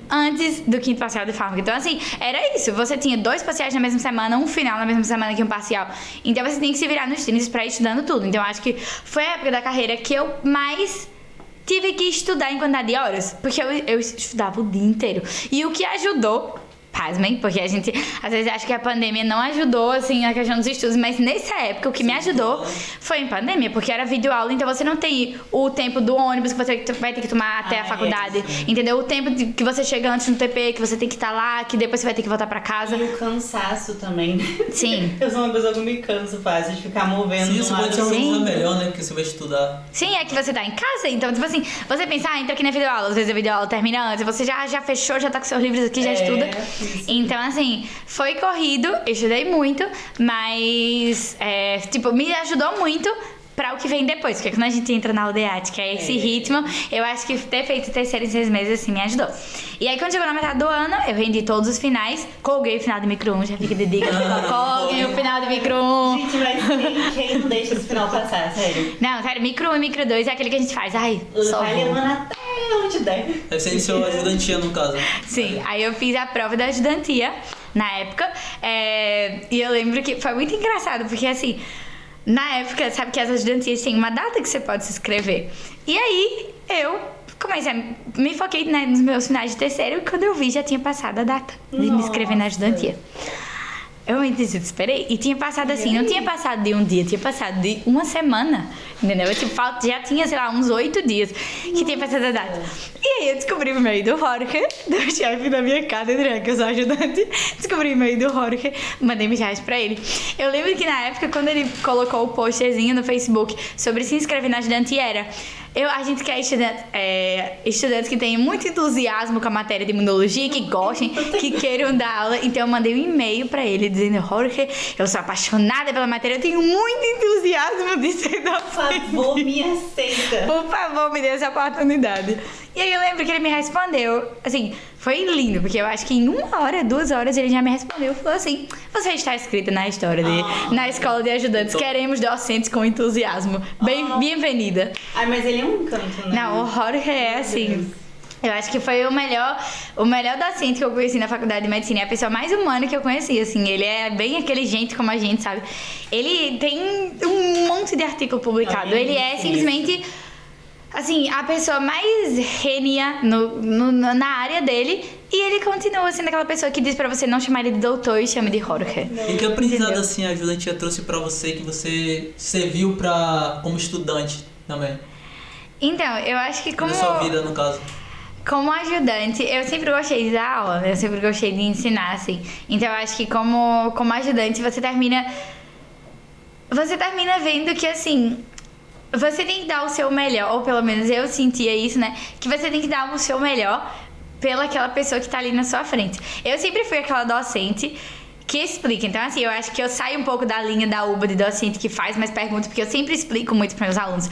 antes do quinto parcial de fármaco. Então, assim, era isso. Você tinha 2 parciais na mesma semana, um final na mesma semana que um parcial. Então, você tinha que se virar nos 30 pra ir estudando tudo. Então, acho que foi a época da carreira que eu mais... tive que estudar em quantidade de horas, porque eu estudava o dia inteiro. E o que ajudou, pasmem, porque a gente às vezes acha que a pandemia não ajudou, assim, na questão dos estudos, mas nessa época o que me ajudou foi em pandemia, porque era videoaula, então você não tem o tempo do ônibus que você vai ter que tomar até a faculdade, entendeu? O tempo que você chega antes no TP, que você tem que estar lá, que depois você vai ter que voltar pra casa. E o cansaço também. Sim. Eu sou uma pessoa que me canso fácil de ficar movendo. Sim, isso pode ser uma coisa melhor, né? Porque você vai estudar. Sim, é que você tá em casa, então, tipo assim, você pensa, entra aqui na videoaula, às vezes a videoaula termina antes, você já fechou, já tá com seus livros aqui, já estuda. Isso. Então, assim, foi corrido, eu estudei muito, mas, me ajudou muito pra o que vem depois, porque quando a gente entra na UDEAT, que é esse ritmo, eu acho que ter feito terceiro em 6 meses, assim, me ajudou. E aí, quando chegou na metade do ano, eu rendi todos os finais, colguei o final de micro 1, já fica de dica, colguei o final de micro 1. Gente, mas quem não deixa esse final passar, sério? Não, sério, micro 1 e micro 2 é aquele que a gente faz, só vai levando até onde der. Deve ser iniciou ajudantia, no caso. Sim, aí eu fiz a prova da ajudantia, na época, e eu lembro que foi muito engraçado, porque assim... Na época, sabe que as ajudantias têm uma data que você pode se inscrever. E aí, eu me foquei, né, nos meus finais de terceiro e quando eu vi, já tinha passado a data de me inscrever na ajudantia. Eu me desesperei e tinha passado assim, não tinha passado de um dia, tinha passado de uma semana, entendeu? Já tinha, sei lá, uns 8 dias que tinha passado a data. E aí eu descobri o e-mail do Jorge, do chefe da minha cátedra, que eu sou ajudante, descobri o e-mail do Jorge, mandei mensagem pra ele. Eu lembro que na época, quando ele colocou o postzinho no Facebook sobre se inscrever na ajudante, era A gente quer estudantes que tenham muito entusiasmo com a matéria de imunologia, que gostem, que queiram dar aula. Então eu mandei um e-mail pra ele dizendo: Jorge, eu sou apaixonada pela matéria, eu tenho muito entusiasmo de ser docente. Por favor, me aceita. Por favor, me dê essa oportunidade. E aí eu lembro que ele me respondeu, assim, foi lindo, porque eu acho que em 1 hora, 2 horas ele já me respondeu, falou assim: você está escrito na história na escola de ajudantes, queremos docentes com entusiasmo. Bem-vinda. Ai, mas ele é um canto, né? Não, o Jorge é assim. Eu acho que foi o melhor docente que eu conheci na faculdade de medicina. É a pessoa mais humana que eu conheci, assim. Ele é bem aquele gente como a gente, sabe? Ele tem um monte de artigo publicado. Ele é simplesmente, assim, a pessoa mais gênia na área dele. E ele continua sendo aquela pessoa que diz pra você não chamar ele de doutor e chama de Jorge. E que aprendizado, assim, a ajudantia trouxe pra você, que você serviu como estudante também? Então, eu acho que como... Na sua vida, no caso. Como ajudante, eu sempre gostei de dar aula, eu sempre gostei de ensinar, assim. Então eu acho que como ajudante você termina vendo que, assim, você tem que dar o seu melhor, ou pelo menos eu sentia isso, né? Que você tem que dar o seu melhor pelaquela pessoa que tá ali na sua frente. Eu sempre fui aquela docente que explica. Então, assim, eu acho que eu saio um pouco da linha da UBA de docente que faz mais perguntas, porque eu sempre explico muito para meus alunos.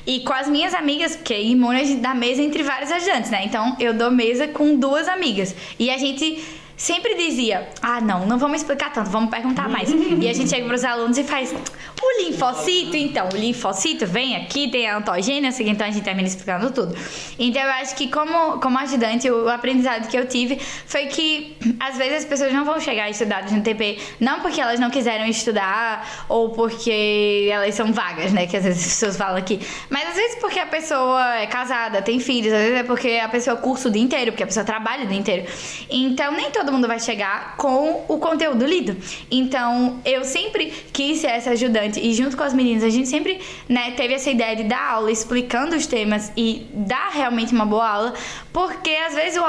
E com as minhas amigas, porque em Imune a gente dá mesa entre vários ajudantes, né? Então, eu dou mesa com 2 amigas. E a gente sempre dizia: não vamos explicar tanto, vamos perguntar mais. E a gente chega pros alunos e faz: o linfocito, então, o linfocito vem aqui, tem a antogênese, assim, então a gente termina explicando tudo. Então eu acho que como ajudante, o aprendizado que eu tive foi que às vezes as pessoas não vão chegar estudadas no TP, não porque elas não quiseram estudar ou porque elas são vagas, né, que às vezes as pessoas falam aqui, mas às vezes porque a pessoa é casada, tem filhos, às vezes é porque a pessoa cursa o dia inteiro, porque a pessoa trabalha o dia inteiro. Então nem todo mundo vai chegar com o conteúdo lido. Então eu sempre quis ser essa ajudante e junto com as meninas a gente sempre, né, teve essa ideia de dar aula explicando os temas e dar realmente uma boa aula, porque às vezes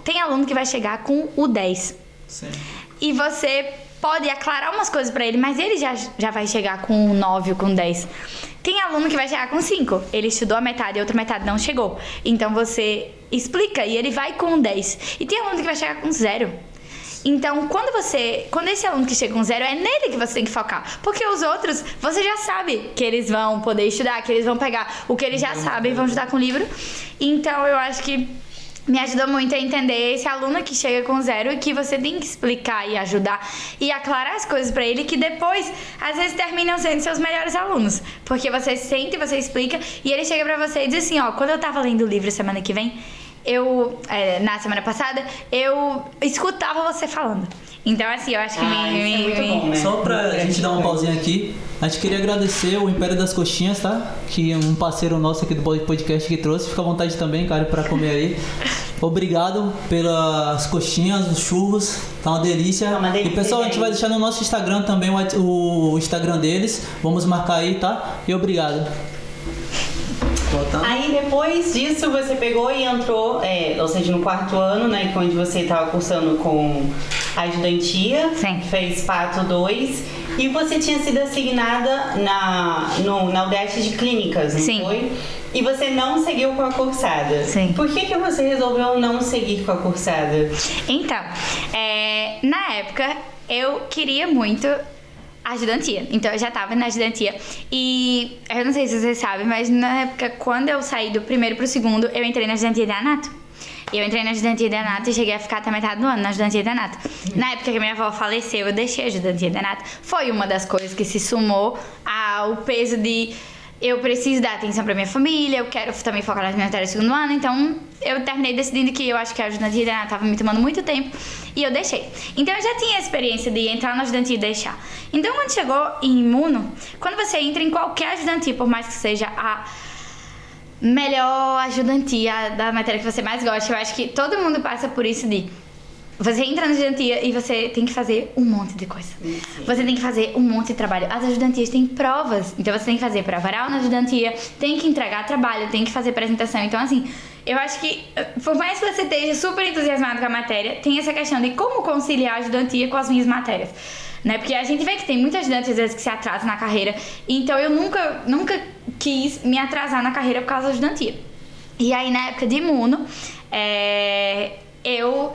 tem aluno que vai chegar com o 10. Sim. E você pode aclarar umas coisas pra ele, mas ele já vai chegar com 9 ou com 10. Tem aluno que vai chegar com 5. Ele estudou a metade e a outra metade não chegou. Então você explica e ele vai com 10. E tem aluno que vai chegar com 0. Então, quando esse aluno que chega com 0, é nele que você tem que focar. Porque os outros, você já sabe que eles vão poder estudar, que eles vão pegar o que eles já sabem e vão estudar com o livro. Então, eu acho que me ajudou muito a entender esse aluno que chega com 0 e que você tem que explicar e ajudar e aclarar as coisas pra ele, que depois, às vezes, terminam sendo seus melhores alunos. Porque você sente, você explica e ele chega pra você e diz assim: quando eu tava lendo o livro semana que vem, na semana passada, eu escutava você falando. Então, assim, eu acho que bom, né? Só pra gente dar uma pausinha aqui, a gente queria agradecer o Império das Coxinhas, tá? Que é um parceiro nosso aqui do podcast que trouxe. Fica à vontade também, cara, pra comer aí. Obrigado pelas coxinhas, os churros, tá uma delícia. E pessoal, a gente vai deixar no nosso Instagram também o Instagram deles. Vamos marcar aí, tá? E obrigado. Aí depois disso você pegou e entrou, ou seja, no 4º ano, né, onde você estava cursando com ajudantia. Sim. Fez Pato 2 e você tinha sido assignada na UDESC de clínicas, não Sim. foi? E você não seguiu com a cursada. Sim. Por que você resolveu não seguir com a cursada? Então, na época eu queria muito ajudantia. Então eu já tava na ajudantia. E eu não sei se vocês sabem, mas na época, quando eu saí do 1º pro 2º, eu entrei na ajudantia de Anato. Eu entrei na ajudantia de Anato e cheguei a ficar até metade do ano na ajudantia de Anato. Na época que minha avó faleceu, eu deixei a ajudantia de Anato. Foi uma das coisas que se sumou ao peso de eu preciso dar atenção pra minha família, eu quero também focar nas minhas matérias do 2º ano, então eu terminei decidindo que eu acho que a ajudantia de Anato tava me tomando muito tempo e eu deixei. Então eu já tinha a experiência de entrar na ajudantia e deixar. Então quando chegou em Imuno, quando você entra em qualquer ajudantia, por mais que seja a melhor ajudantia da matéria que você mais gosta, eu acho que todo mundo passa por isso de você entra na ajudantia e você tem que fazer um monte de coisa. Você tem que fazer um monte de trabalho. As ajudantias têm provas. Então você tem que fazer prova oral na ajudantia, tem que entregar trabalho, tem que fazer apresentação. Então, assim, eu acho que, por mais que você esteja super entusiasmado com a matéria, tem essa questão de como conciliar a ajudantia com as minhas matérias. né? Porque a gente vê que tem muita gente às vezes que se atrasa na carreira, então eu nunca quis me atrasar na carreira por causa da ajudantia. E aí na época de imuno, eu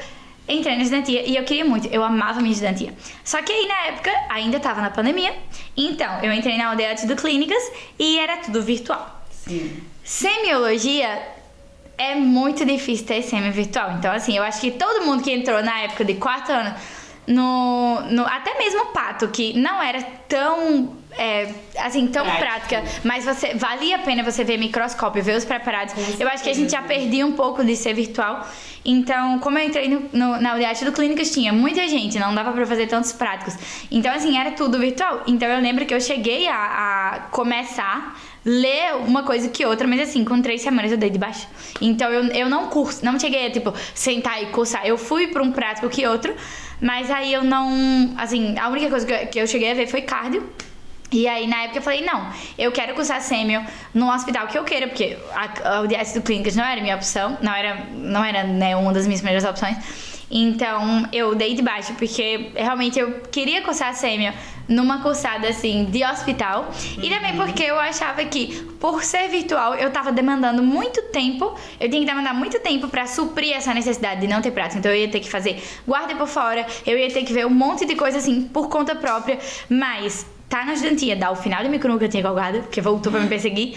entrei na ajudantia e eu queria muito, eu amava minha ajudantia. Só que aí na época, ainda tava na pandemia, então eu entrei na UDH do Clínicas e era tudo virtual. Sim. Semiologia é muito difícil ter semi-virtual. Então, assim, eu acho que todo mundo que entrou na época de 4 anos, até mesmo o Pato, que não era tão, tão prática, mas valia a pena você ver microscópio, ver os preparados. Eu acho que a gente já perdia um pouco de ser virtual. Então, como eu entrei na UDH do Clínicas, tinha muita gente, não dava pra fazer tantos práticos. Então, assim, era tudo virtual. Então, eu lembro que eu cheguei a começar ler uma coisa que outra, mas assim, com 3 semanas eu dei de baixo. Então eu não cheguei a, tipo, sentar e cursar. Eu fui pra um prático que outro, mas aí eu não, assim, a única coisa que eu cheguei a ver foi cardio. E aí, na época, eu falei, não, eu quero cursar sêmio num hospital que eu queira, porque a UDS do Clínicas não era minha opção, não era né, uma das minhas primeiras opções. Então, eu dei de baixo, porque realmente eu queria cursar sêmio numa cursada, assim, de hospital. E também porque eu achava que, por ser virtual, eu tava demandando muito tempo. Eu tinha que demandar muito tempo pra suprir essa necessidade de não ter prática. Então, eu ia ter que fazer guarda por fora, eu ia ter que ver um monte de coisa, assim, por conta própria. Mas tá na ajudantia, dar o final de micro 1 que eu tinha colgado, porque voltou pra me perseguir.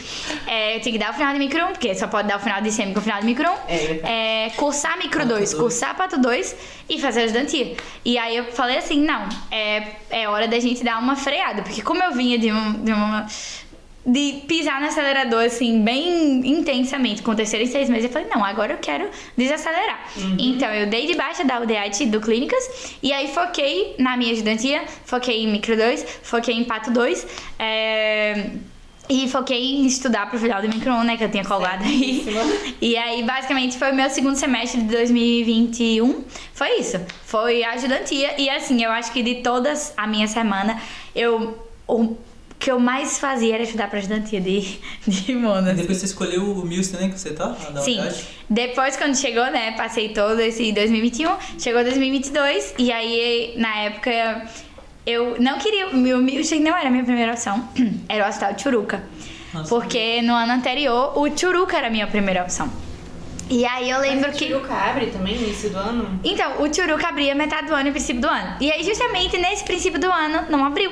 Eu tinha que dar o final de micro 1, porque só pode dar o final de sêmio com o final de micro 1. Cursar micro 2, cursar pato 2 e fazer ajudantia. E aí eu falei assim, não, é hora da gente dar uma freada, porque como eu vinha de pisar no acelerador, assim, bem intensamente, com o terceiro em 6 meses, eu falei, não, agora eu quero desacelerar. Então, eu dei de baixa da UDH do Clínicas, e aí foquei na minha ajudantia, foquei em micro 2, foquei em pato 2, e foquei em estudar pro final do micro 1, né, que eu tinha colgado aí. E aí, basicamente, foi o meu segundo semestre de 2021, foi isso, foi a ajudantia, e assim, eu acho que de todas a minha semana, o que eu mais fazia era estudar pra ajudantia de imuno. E depois você escolheu o Milstein, né, que você tá? Sim. Depois, quando chegou, né, passei todo esse 2021, chegou 2022, e aí, na época, eu não queria... O Milstein não era a minha primeira opção, era o Hospital de Churuca. Nossa, porque no ano anterior, o Churuca era a minha primeira opção. E aí eu lembro que... o Churuca abre também no início do ano? Então, o Churuca abria metade do ano e princípio do ano. E aí, justamente nesse princípio do ano, não abriu.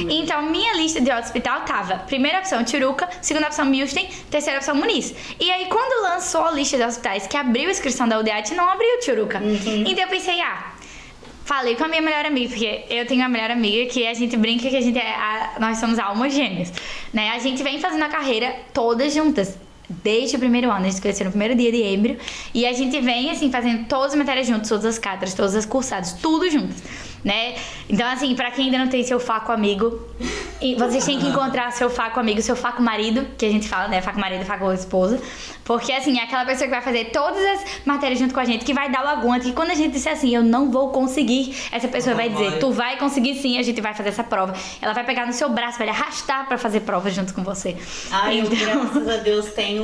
Então, minha lista de hospital tava: primeira opção, Churuca; segunda opção, Milstein; terceira opção, Muniz. E aí, quando lançou a lista de hospitais que abriu a inscrição da UDH, não abriu o Churuca. Então, eu pensei, falei com a minha melhor amiga, porque eu tenho uma melhor amiga que a gente brinca que nós somos almas gêmeas, né? A gente vem fazendo a carreira todas juntas. Desde o primeiro ano, a gente se conheceu no primeiro dia de embrio. E a gente vem, assim, fazendo todas as matérias juntas, todas as cátedras, todas as cursadas, tudo juntas, né? Então, assim, pra quem ainda não tem seu faco amigo, vocês têm que encontrar seu faco amigo, seu faco marido, que a gente fala, né? Faco marido, faco esposa. Porque, assim, é aquela pessoa que vai fazer todas as matérias junto com a gente, que vai dar o aguante, que quando a gente disser assim, eu não vou conseguir, essa pessoa vai dizer, tu vai conseguir sim, a gente vai fazer essa prova. Ela vai pegar no seu braço, vai lhe arrastar pra fazer prova junto com você. Eu, graças a Deus, tenho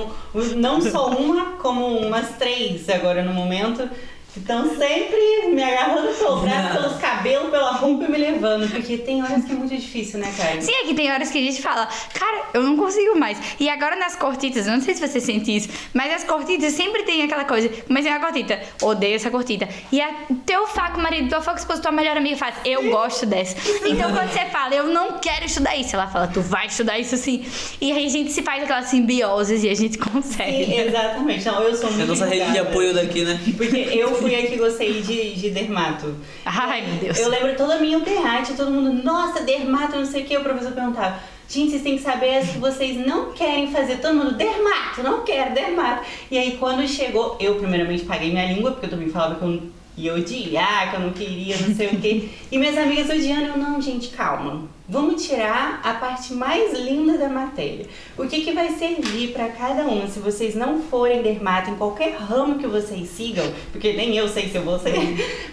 não só uma, como umas 3 agora no momento, que estão sempre me agarrando pelo braço, pelos cabelos, pela roupa e me levando. Porque tem horas que é muito difícil, né, cara? Sim, é que tem horas que a gente fala, cara, eu não consigo mais. E agora nas cortitas, eu não sei se você sente isso, mas as cortitas sempre tem aquela coisa. Comecei uma cortita, odeio essa cortita. E teu faco marido, tua faco esposa, tua melhor amiga faz, eu gosto dessa. Então quando você fala, eu não quero estudar isso, ela fala, tu vai estudar isso sim. E aí a gente se faz aquela simbiose e a gente consegue. Sim, exatamente. Não, eu sou muito... É a nossa rede de apoio daqui, né? Porque eu fui a que gostei de dermato. Ai, meu Deus. Eu lembro toda a minha UTH, todo mundo, nossa, dermato, não sei o que. O professor perguntava, gente, vocês têm que saber as que vocês não querem fazer. Todo mundo, dermato, não quero, dermato. E aí, quando chegou, eu primeiramente paguei minha língua, porque eu também falava que eu ia odiar, que eu não queria, não sei o que. E minhas amigas odiando, eu, não, gente, calma. Vamos tirar a parte mais linda da matéria. O que vai servir para cada uma, se vocês não forem dermato em qualquer ramo que vocês sigam, porque nem eu sei se eu vou ser,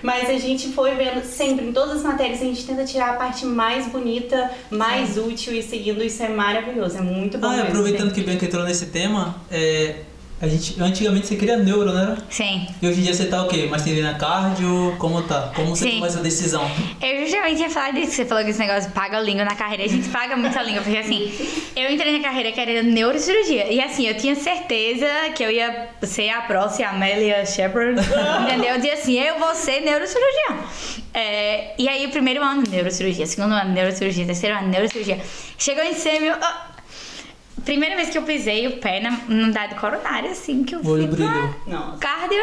mas a gente foi vendo sempre, em todas as matérias, a gente tenta tirar a parte mais bonita, mais útil e seguindo, isso é maravilhoso, é muito bom mesmo. Aproveitando que Bianca entrou nesse tema, Antigamente você queria neuro, né? Sim. E hoje em dia você tá o quê? Mais tendendo a cardio? Como tá? Como você tomou essa decisão? Eu justamente ia falar disso. Você falou que esse negócio paga a língua na carreira. A gente paga muita língua, porque assim, eu entrei na carreira querendo neurocirurgia. E assim, eu tinha certeza que eu ia ser a próxima Amelia Shepard. Entendeu? Eu dizia assim, eu vou ser neurocirurgiã. E aí, o primeiro ano, neurocirurgia. Segundo ano, neurocirurgia. Terceiro ano, neurocirurgia. Chegou em sêmio... Primeira vez que eu pisei o pé na unidade coronária, assim, que eu fui pra cardio,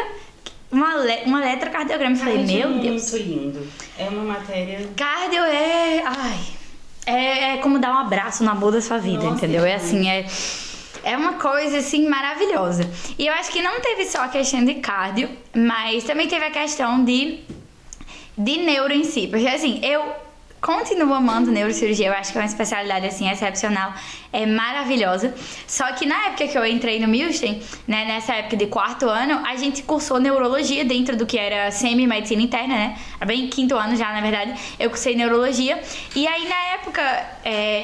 um eletrocardiograma. Eu falei, meu Deus. Muito lindo. É uma matéria... Cardio é como dar um abraço no amor da sua vida, entendeu? É assim, é uma coisa, assim, maravilhosa. E eu acho que não teve só a questão de cardio, mas também teve a questão de neuro em si. Porque, assim, eu continuo amando neurocirurgia, eu acho que é uma especialidade, assim, excepcional, é maravilhosa. Só que na época que eu entrei no Milstein, né, nessa época de 4º ano, a gente cursou neurologia dentro do que era semi-medicina interna, né? Era bem 5º ano já, na verdade, eu cursei neurologia. E aí, na época,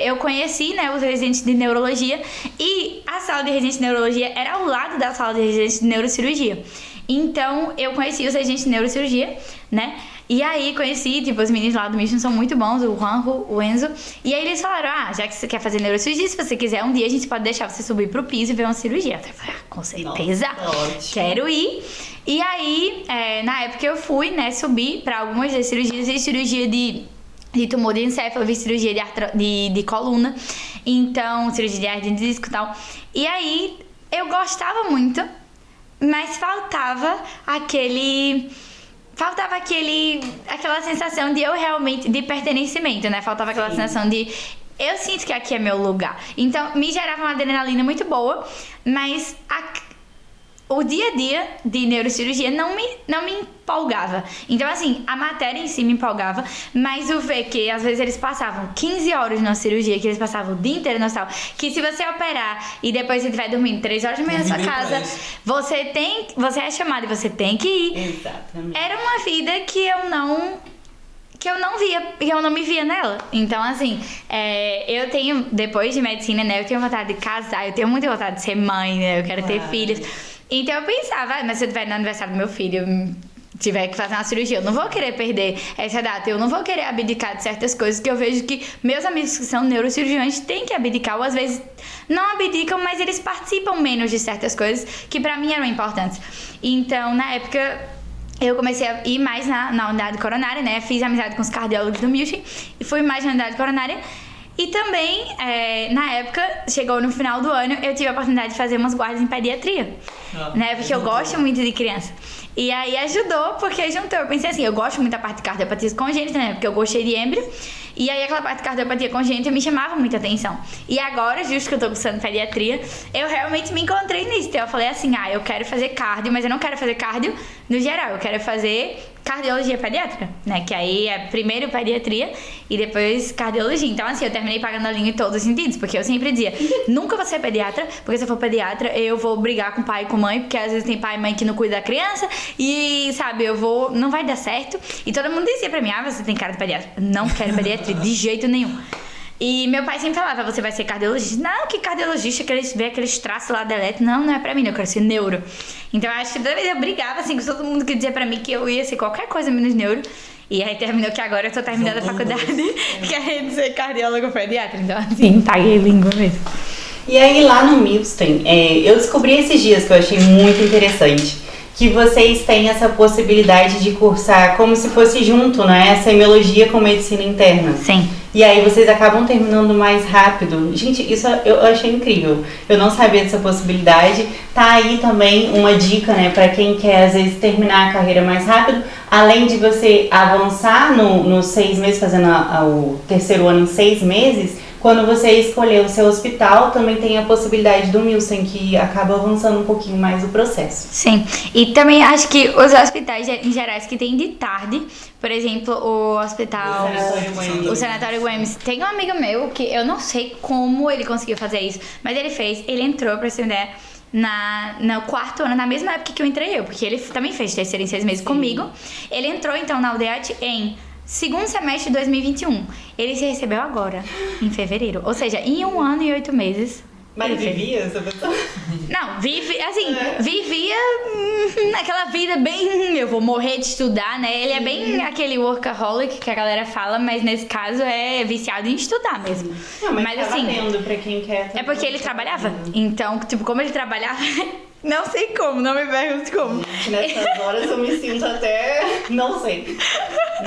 eu conheci, né, os residentes de neurologia, e a sala de residente de neurologia era ao lado da sala de residente de neurocirurgia. Então, eu conheci os residentes de neurocirurgia, né? E aí conheci, tipo, os meninos lá do Mission são muito bons, o Juanjo, o Enzo. E aí eles falaram, já que você quer fazer neurocirurgia, se você quiser, um dia a gente pode deixar você subir pro piso e ver uma cirurgia. Eu falei, com certeza, quero ir. E aí, na época eu fui, né, subir pra algumas das cirurgias, e cirurgia de tumor de encéfalo, vi cirurgia de coluna, então, cirurgia de hernia de disco e tal. E aí, eu gostava muito, mas faltava aquela sensação de eu realmente, de pertencimento, né? Faltava aquela sensação de eu sinto que aqui é meu lugar. Então, me gerava uma adrenalina muito boa, mas o dia a dia de neurocirurgia não me empolgava. Então, assim, a matéria em si me empolgava, mas o ver que às vezes eles passavam 15 horas na cirurgia, que eles passavam o dia inteiro no hospital, que se você operar e depois você estiver dormindo 3 horas da manhã na sua casa, você é chamado e você tem que ir. Exatamente. Era uma vida que eu não me via nela. Então, assim, eu tenho, depois de medicina, né, eu tenho vontade de casar, eu tenho muita vontade de ser mãe, né, eu quero ter filhos. Então eu pensava, mas se eu estiver no aniversário do meu filho, tiver que fazer uma cirurgia, eu não vou querer perder essa data, eu não vou querer abdicar de certas coisas que eu vejo que meus amigos que são neurocirurgiões têm que abdicar, ou às vezes não abdicam, mas eles participam menos de certas coisas que pra mim eram importantes. Então, na época, eu comecei a ir mais na unidade coronária, né? Fiz amizade com os cardiólogos do Milstein e fui mais na unidade coronária. E também, na época, chegou no final do ano, eu tive a oportunidade de fazer umas guardas em pediatria, né? Porque eu gosto muito de criança. E aí ajudou, porque juntou. Eu pensei assim, eu gosto muito da parte de cardiopatia congênita, né? Porque eu gostei de êmbrio. E aí aquela parte de cardiopatia congênita me chamava muita atenção. E agora, justo que eu tô cursando pediatria, eu realmente me encontrei nisso. Então eu falei assim, eu quero fazer cardio, mas eu não quero fazer cardio no geral. Eu quero fazer cardiologia pediátrica, né? Que aí é primeiro pediatria e depois cardiologia. Então, assim, eu terminei pagando a linha em todos os sentidos, porque eu sempre dizia, nunca vou ser pediatra, porque se eu for pediatra, eu vou brigar com o pai e com a mãe, porque às vezes tem pai e mãe que não cuida da criança, e, sabe, não vai dar certo. E todo mundo dizia pra mim, você tem cara de pediatra. Não quero pediatria, de jeito nenhum. E meu pai sempre falava, você vai ser cardiologista? Não, que cardiologista, que eles vê aqueles traços lá da eletro. Não é pra mim, eu quero ser neuro. Então eu acho que toda vez eu brigava assim com todo mundo que dizia pra mim que eu ia ser qualquer coisa menos neuro. E aí terminou que agora eu tô terminando a faculdade, querendo ser cardiólogo pediatra. Então assim, paguei língua mesmo. E aí lá no Milstein, eu descobri esses dias que eu achei muito interessante, que vocês têm essa possibilidade de cursar como se fosse junto, né? Semiologia com medicina interna. Sim. E aí vocês acabam terminando mais rápido. Gente, isso eu achei incrível. Eu não sabia dessa possibilidade. Tá aí também uma dica, né, pra quem quer às vezes terminar a carreira mais rápido. Além de você avançar nos 6 meses, fazendo o terceiro ano em 6 meses, quando você escolher o seu hospital, também tem a possibilidade do Milstein, que acaba avançando um pouquinho mais o processo. Sim, e também acho que os hospitais em gerais que tem de tarde, por exemplo, o hospital... O Sanatório Guemes. Tem um amigo meu que eu não sei como ele conseguiu fazer isso, mas ele entrou, pra você ter ideia, no 4º ano, na mesma época que eu entrei porque ele também fez terceiro em 6 meses comigo. Ele entrou, então, na UDEAT em 2º semestre de 2021. Ele se recebeu agora, em fevereiro. Ou seja, em 1 ano e 8 meses, Mas vivia essa pessoa? Não, vivia naquela vida bem, eu vou morrer de estudar, né? Ele é bem aquele workaholic que a galera fala, mas nesse caso é viciado em estudar mesmo. Não, mas assim, vendo pra quem quer. É porque ele trabalhava. Então, tipo, como ele trabalhava, não sei como, não me pergunte como. Gente, nessas horas eu me sinto até, não sei,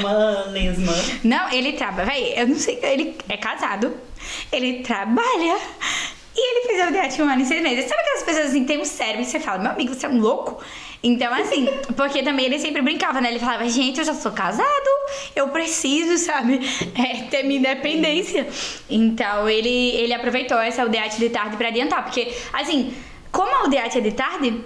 uma lesma. Não, ele trabalha, eu não sei, ele é casado, ele trabalha. E ele fez a UDEAT 1 ano e 6 meses. Sabe aquelas pessoas assim, tem um cérebro e você fala, meu amigo, você é um louco? Então, assim, porque também ele sempre brincava, né? Ele falava, gente, eu já sou casado, eu preciso, sabe, ter minha independência. Então, ele aproveitou essa UDEAT de tarde pra adiantar. Porque, assim, como a UDEAT é de tarde,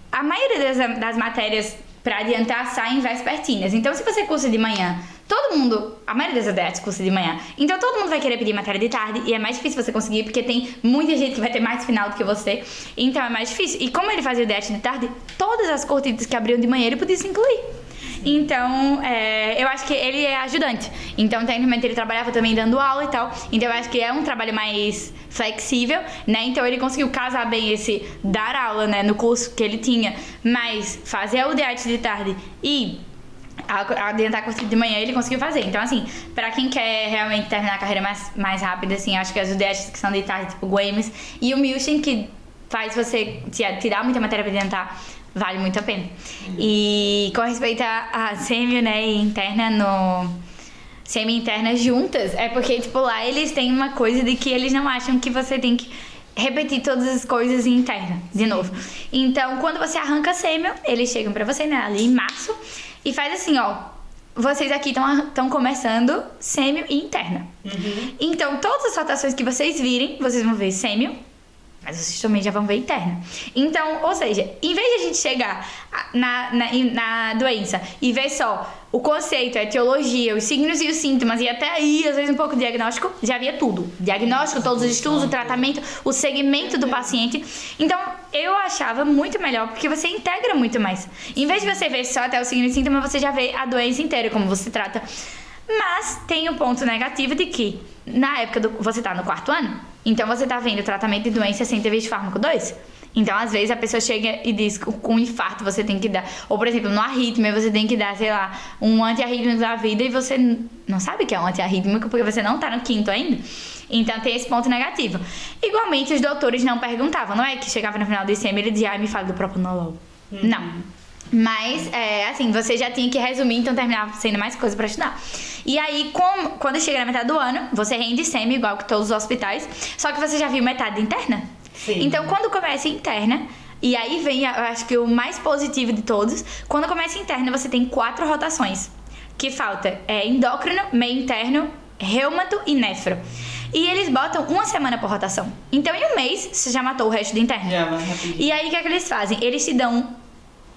a maioria das matérias pra adiantar saem vespertinas. Então, se você cursa de manhã, todo mundo, a maioria das UDEATs cursa de manhã. Então, todo mundo vai querer pedir matéria de tarde e é mais difícil você conseguir porque tem muita gente que vai ter mais final do que você. Então, é mais difícil. E como ele fazia UDEAT de tarde, todas as cortitas que abriam de manhã ele podia se incluir. Então, eu acho que ele é ajudante. Então, tecnicamente, ele trabalhava também dando aula e tal. Então, eu acho que é um trabalho mais flexível, né? Então, ele conseguiu casar bem esse dar aula, né? No curso que ele tinha, mas fazer a UDEAT de tarde e adiantar a curso de manhã, ele conseguiu fazer. Então, assim, pra quem quer realmente terminar a carreira mais rápida, assim, acho que as UDEATs que são de tarde, tipo Guemes e o Milton, que faz você tirar muita matéria pra adiantar, vale muito a pena. E com respeito a semi, né, e interna semi-interna juntas, é porque, tipo, lá eles têm uma coisa de que eles não acham que você tem que repetir todas as coisas em interna, de novo. Então, quando você arranca semi, eles chegam pra você, né, ali em março, e faz assim, ó, vocês aqui estão começando semi e interna. Então, todas as rotações que vocês virem, vocês vão ver semi, mas vocês também já vão ver interna. Então, ou seja, em vez de a gente chegar na doença e ver só o conceito, a etiologia, os signos e os sintomas, e até aí, às vezes, um pouco de diagnóstico, já havia tudo. Diagnóstico, todos os estudos, o tratamento, o segmento do paciente. Então, eu achava muito melhor, porque você integra muito mais. Em vez de você ver só até o signo e sintoma, você já vê a doença inteira, como você trata. Mas tem o ponto negativo de que, na época você tá no 4º ano, então você tá vendo o tratamento de doença sem ter visto fármaco 2. Então, às vezes, a pessoa chega e diz que com infarto você tem que dar, ou, por exemplo, no arrítmia você tem que dar, sei lá, um antiarrítmico da vida e você não sabe o que é um antiarrítmico porque você não tá no 5º ainda. Então, tem esse ponto negativo. Igualmente, os doutores não perguntavam, não é que chegava no final do ICM e ele dizia, me fala do propranolol. Não. Mas, assim, você já tinha que resumir, então terminava sendo mais coisa pra estudar. E aí, quando chega na metade do ano, você rende semi, igual que todos os hospitais, só que você já viu metade interna. Sim. Então, quando começa a interna, e aí vem, eu acho que o mais positivo de todos, quando começa a interna, você tem 4 rotações. Que falta endócrino, meio interno, reumato e nefro. E eles botam 1 semana por rotação. Então, em um mês, você já matou o resto do interno. E aí, o que é que eles fazem? Eles te dão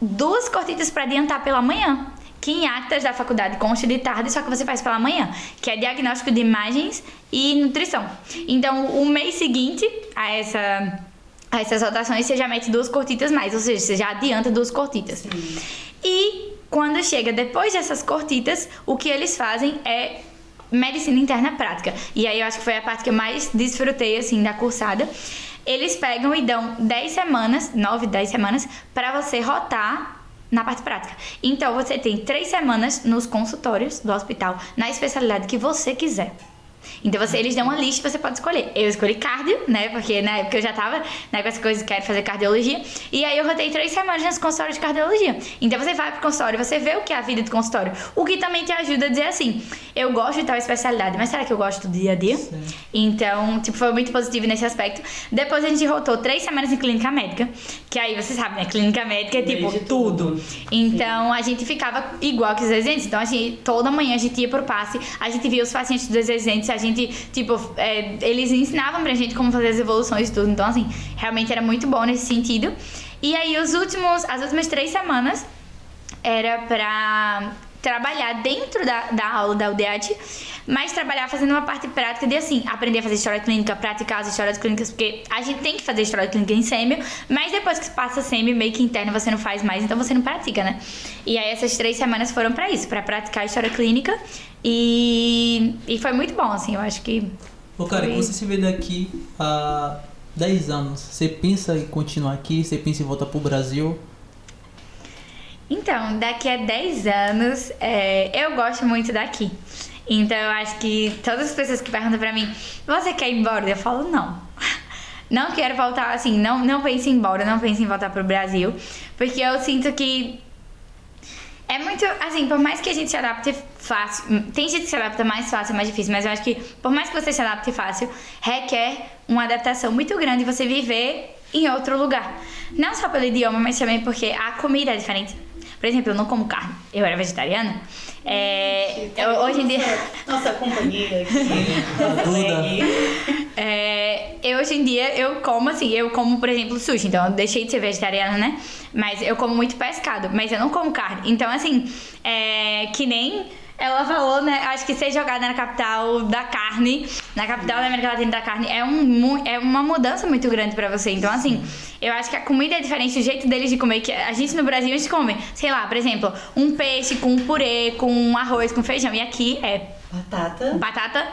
2 cortitas para adiantar pela manhã, que em actas da faculdade consta de tarde, só que você faz pela manhã, que é diagnóstico de imagens e nutrição. Então, o mês seguinte a essas rotações, você já mete 2 cortitas mais, ou seja, você já adianta 2 cortitas. Sim. E quando chega depois dessas cortitas, o que eles fazem é medicina interna prática. E aí eu acho que foi a parte que eu mais desfrutei, assim, da cursada. Eles pegam e dão 10 semanas, 9, 10 semanas, para você rotar na parte prática. Então, você tem 3 semanas nos consultórios do hospital, na especialidade que você quiser. Então, eles dão uma lista e você pode escolher. Eu escolhi cardio, né? Porque na época eu já tava, né, com essa coisa, quero fazer cardiologia. E aí eu rotei 3 semanas nesse consultório de cardiologia. Então, você vai pro consultório, você vê o que é a vida do consultório. O que também te ajuda a dizer assim, eu gosto de tal especialidade, mas será que eu gosto do dia a dia? Sim. Então, tipo, foi muito positivo nesse aspecto. Depois a gente rotou 3 semanas em clínica médica. Que aí, você sabe, né? Clínica médica é tipo tudo. Então, a gente ficava igual que os residentes. Então, toda manhã a gente ia pro passe, a gente via os pacientes dos residentes, a gente, tipo, eles ensinavam pra gente como fazer as evoluções e tudo. Então, assim, realmente era muito bom nesse sentido. E aí, as últimas 3 semanas era pra trabalhar dentro da aula da UDEAT, mas trabalhar fazendo uma parte prática de, assim, aprender a fazer história clínica, praticar as histórias clínicas, porque a gente tem que fazer história clínica em sêmio, mas depois que passa sêmio, meio que interno, você não faz mais, então você não pratica, né? E aí essas 3 semanas foram pra isso, pra praticar a história clínica, e foi muito bom, assim, eu acho que... Ô, cara, e você se vê daqui a 10 anos, você pensa em continuar aqui? Você pensa em voltar pro Brasil? Então, daqui a 10 anos, eu gosto muito daqui. Então, eu acho que todas as pessoas que perguntam pra mim, você quer ir embora? Eu falo, não. Não quero voltar, assim, não pense em ir embora, não pense em voltar pro Brasil. Porque eu sinto que é muito, assim, por mais que a gente se adapte fácil, tem gente que se adapta mais fácil, mais difícil, mas eu acho que por mais que você se adapte fácil, requer uma adaptação muito grande você viver em outro lugar. Não só pelo idioma, mas também porque a comida é diferente. Por exemplo, eu não como carne, eu era vegetariana. Hoje em dia... Nossa companhia aqui. Hoje em dia eu como, por exemplo, sushi. Então eu deixei de ser vegetariana, né? Mas eu como muito pescado, mas eu não como carne. Então, assim, que nem ela falou, né? Acho que ser jogada na capital da carne, na capital da América Latina da carne, é uma mudança muito grande pra você. Então, assim, eu acho que a comida é diferente, o jeito deles de comer, que a gente no Brasil, a gente come, sei lá, por exemplo, um peixe com purê, com arroz, com feijão. E aqui é batata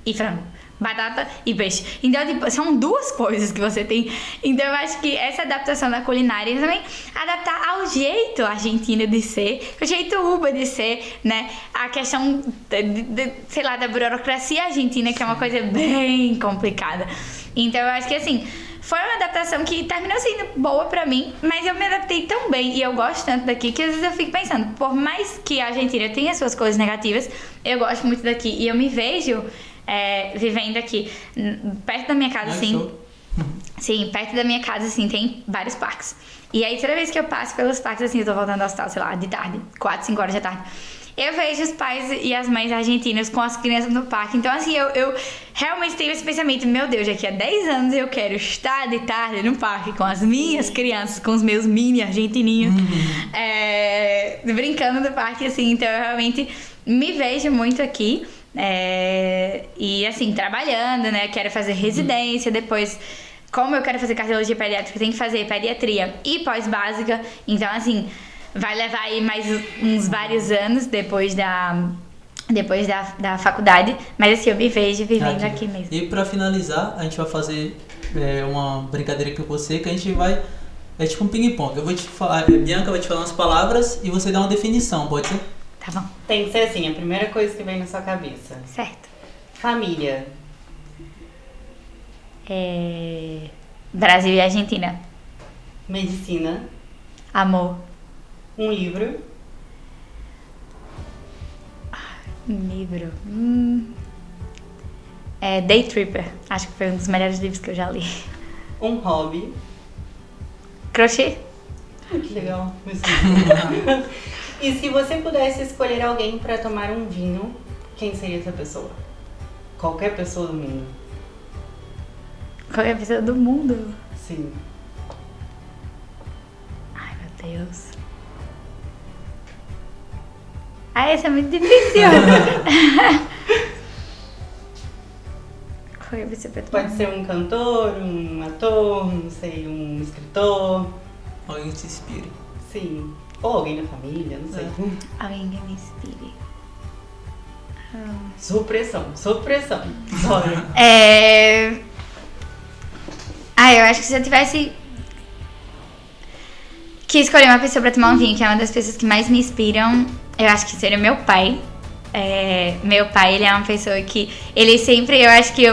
e frango. Batata e peixe. Então, tipo, são duas coisas que você tem. Então, eu acho que essa adaptação da culinária e também adaptar ao jeito argentino de ser, ao jeito uba de ser, né? A questão, sei lá, da burocracia argentina, que é uma coisa bem complicada. Então, eu acho que, assim, foi uma adaptação que terminou sendo boa pra mim, mas eu me adaptei tão bem e eu gosto tanto daqui que às vezes eu fico pensando, por mais que a Argentina tenha suas coisas negativas, eu gosto muito daqui e eu me vejo vivendo aqui perto da minha casa, assim. Sim, perto da minha casa, assim, tem vários parques. E aí, toda vez que eu passo pelos parques, assim, eu tô voltando ao hospital, sei lá, de tarde, 4, 5 horas da tarde, eu vejo os pais e as mães argentinas com as crianças no parque. Então, assim, eu realmente tenho esse pensamento, meu Deus, daqui a 10 anos eu quero estar de tarde no parque com as minhas crianças, com os meus mini argentininhos, brincando no parque, assim. Então, eu realmente me vejo muito aqui. E assim, trabalhando, né? Quero fazer residência, depois, como eu quero fazer cardiologia pediátrica, eu tenho que fazer pediatria e pós-básica. Então, assim, vai levar aí mais uns vários anos depois da faculdade. Mas assim, eu me vejo vivendo aqui mesmo. E pra finalizar, a gente vai fazer uma brincadeira com você, que a gente vai... É tipo um ping-pong. Eu vou te falar, a Bianca vai te falar umas palavras e você dá uma definição, pode ser? Tá bom. Tem que ser assim, a primeira coisa que vem na sua cabeça. Certo. Família. Brasil e Argentina. Medicina. Amor. Um livro. Um livro. Day Tripper. Acho que foi um dos melhores livros que eu já li. Um hobby. Crochê. Que legal. E se você pudesse escolher alguém para tomar um vinho, quem seria essa pessoa? Qualquer pessoa do mundo. Qualquer pessoa do mundo? Sim. Ai, meu Deus. Essa é muito difícil. Qualquer pessoa pra tomar. Pode ser um cantor, um ator, não sei, um escritor. Alguém que te inspire. Sim. Ou alguém da família, não sei. Alguém que me inspire. Supressão. Eu acho que se eu tivesse que escolher uma pessoa pra tomar um vinho, que é uma das pessoas que mais me inspiram, eu acho que seria meu pai. Meu pai, ele é uma pessoa que... Ele sempre, eu acho que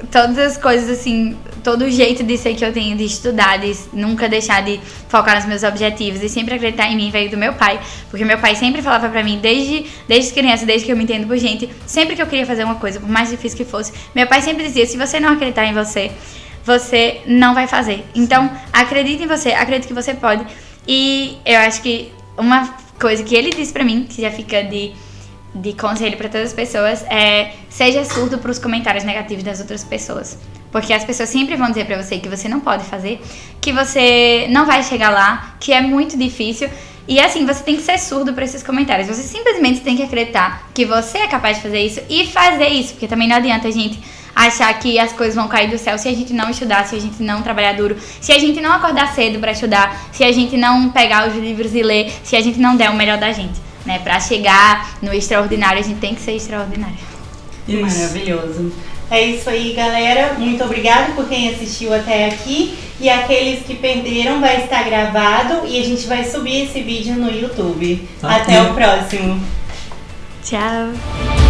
todas as coisas, assim... Todo o jeito de ser que eu tenho de estudar, de nunca deixar de focar nos meus objetivos e sempre acreditar em mim veio do meu pai. Porque meu pai sempre falava pra mim, desde criança, desde que eu me entendo por gente, sempre que eu queria fazer uma coisa, por mais difícil que fosse, meu pai sempre dizia, se você não acreditar em você, você não vai fazer. Então, acredite em você, acredite que você pode. E eu acho que uma coisa que ele disse pra mim, que já fica de conselho pra todas as pessoas, seja surdo pros comentários negativos das outras pessoas. Porque as pessoas sempre vão dizer pra você que você não pode fazer, que você não vai chegar lá, que é muito difícil. E assim, você tem que ser surdo pra esses comentários. Você simplesmente tem que acreditar que você é capaz de fazer isso e fazer isso. Porque também não adianta a gente achar que as coisas vão cair do céu se a gente não estudar, se a gente não trabalhar duro, se a gente não acordar cedo pra estudar, se a gente não pegar os livros e ler, se a gente não der o melhor da gente, né? Pra chegar no extraordinário, a gente tem que ser extraordinário. Maravilhoso. É isso aí, galera. Muito obrigada por quem assistiu até aqui. E aqueles que perderam vai estar gravado e a gente vai subir esse vídeo no YouTube. Até o próximo. Tchau.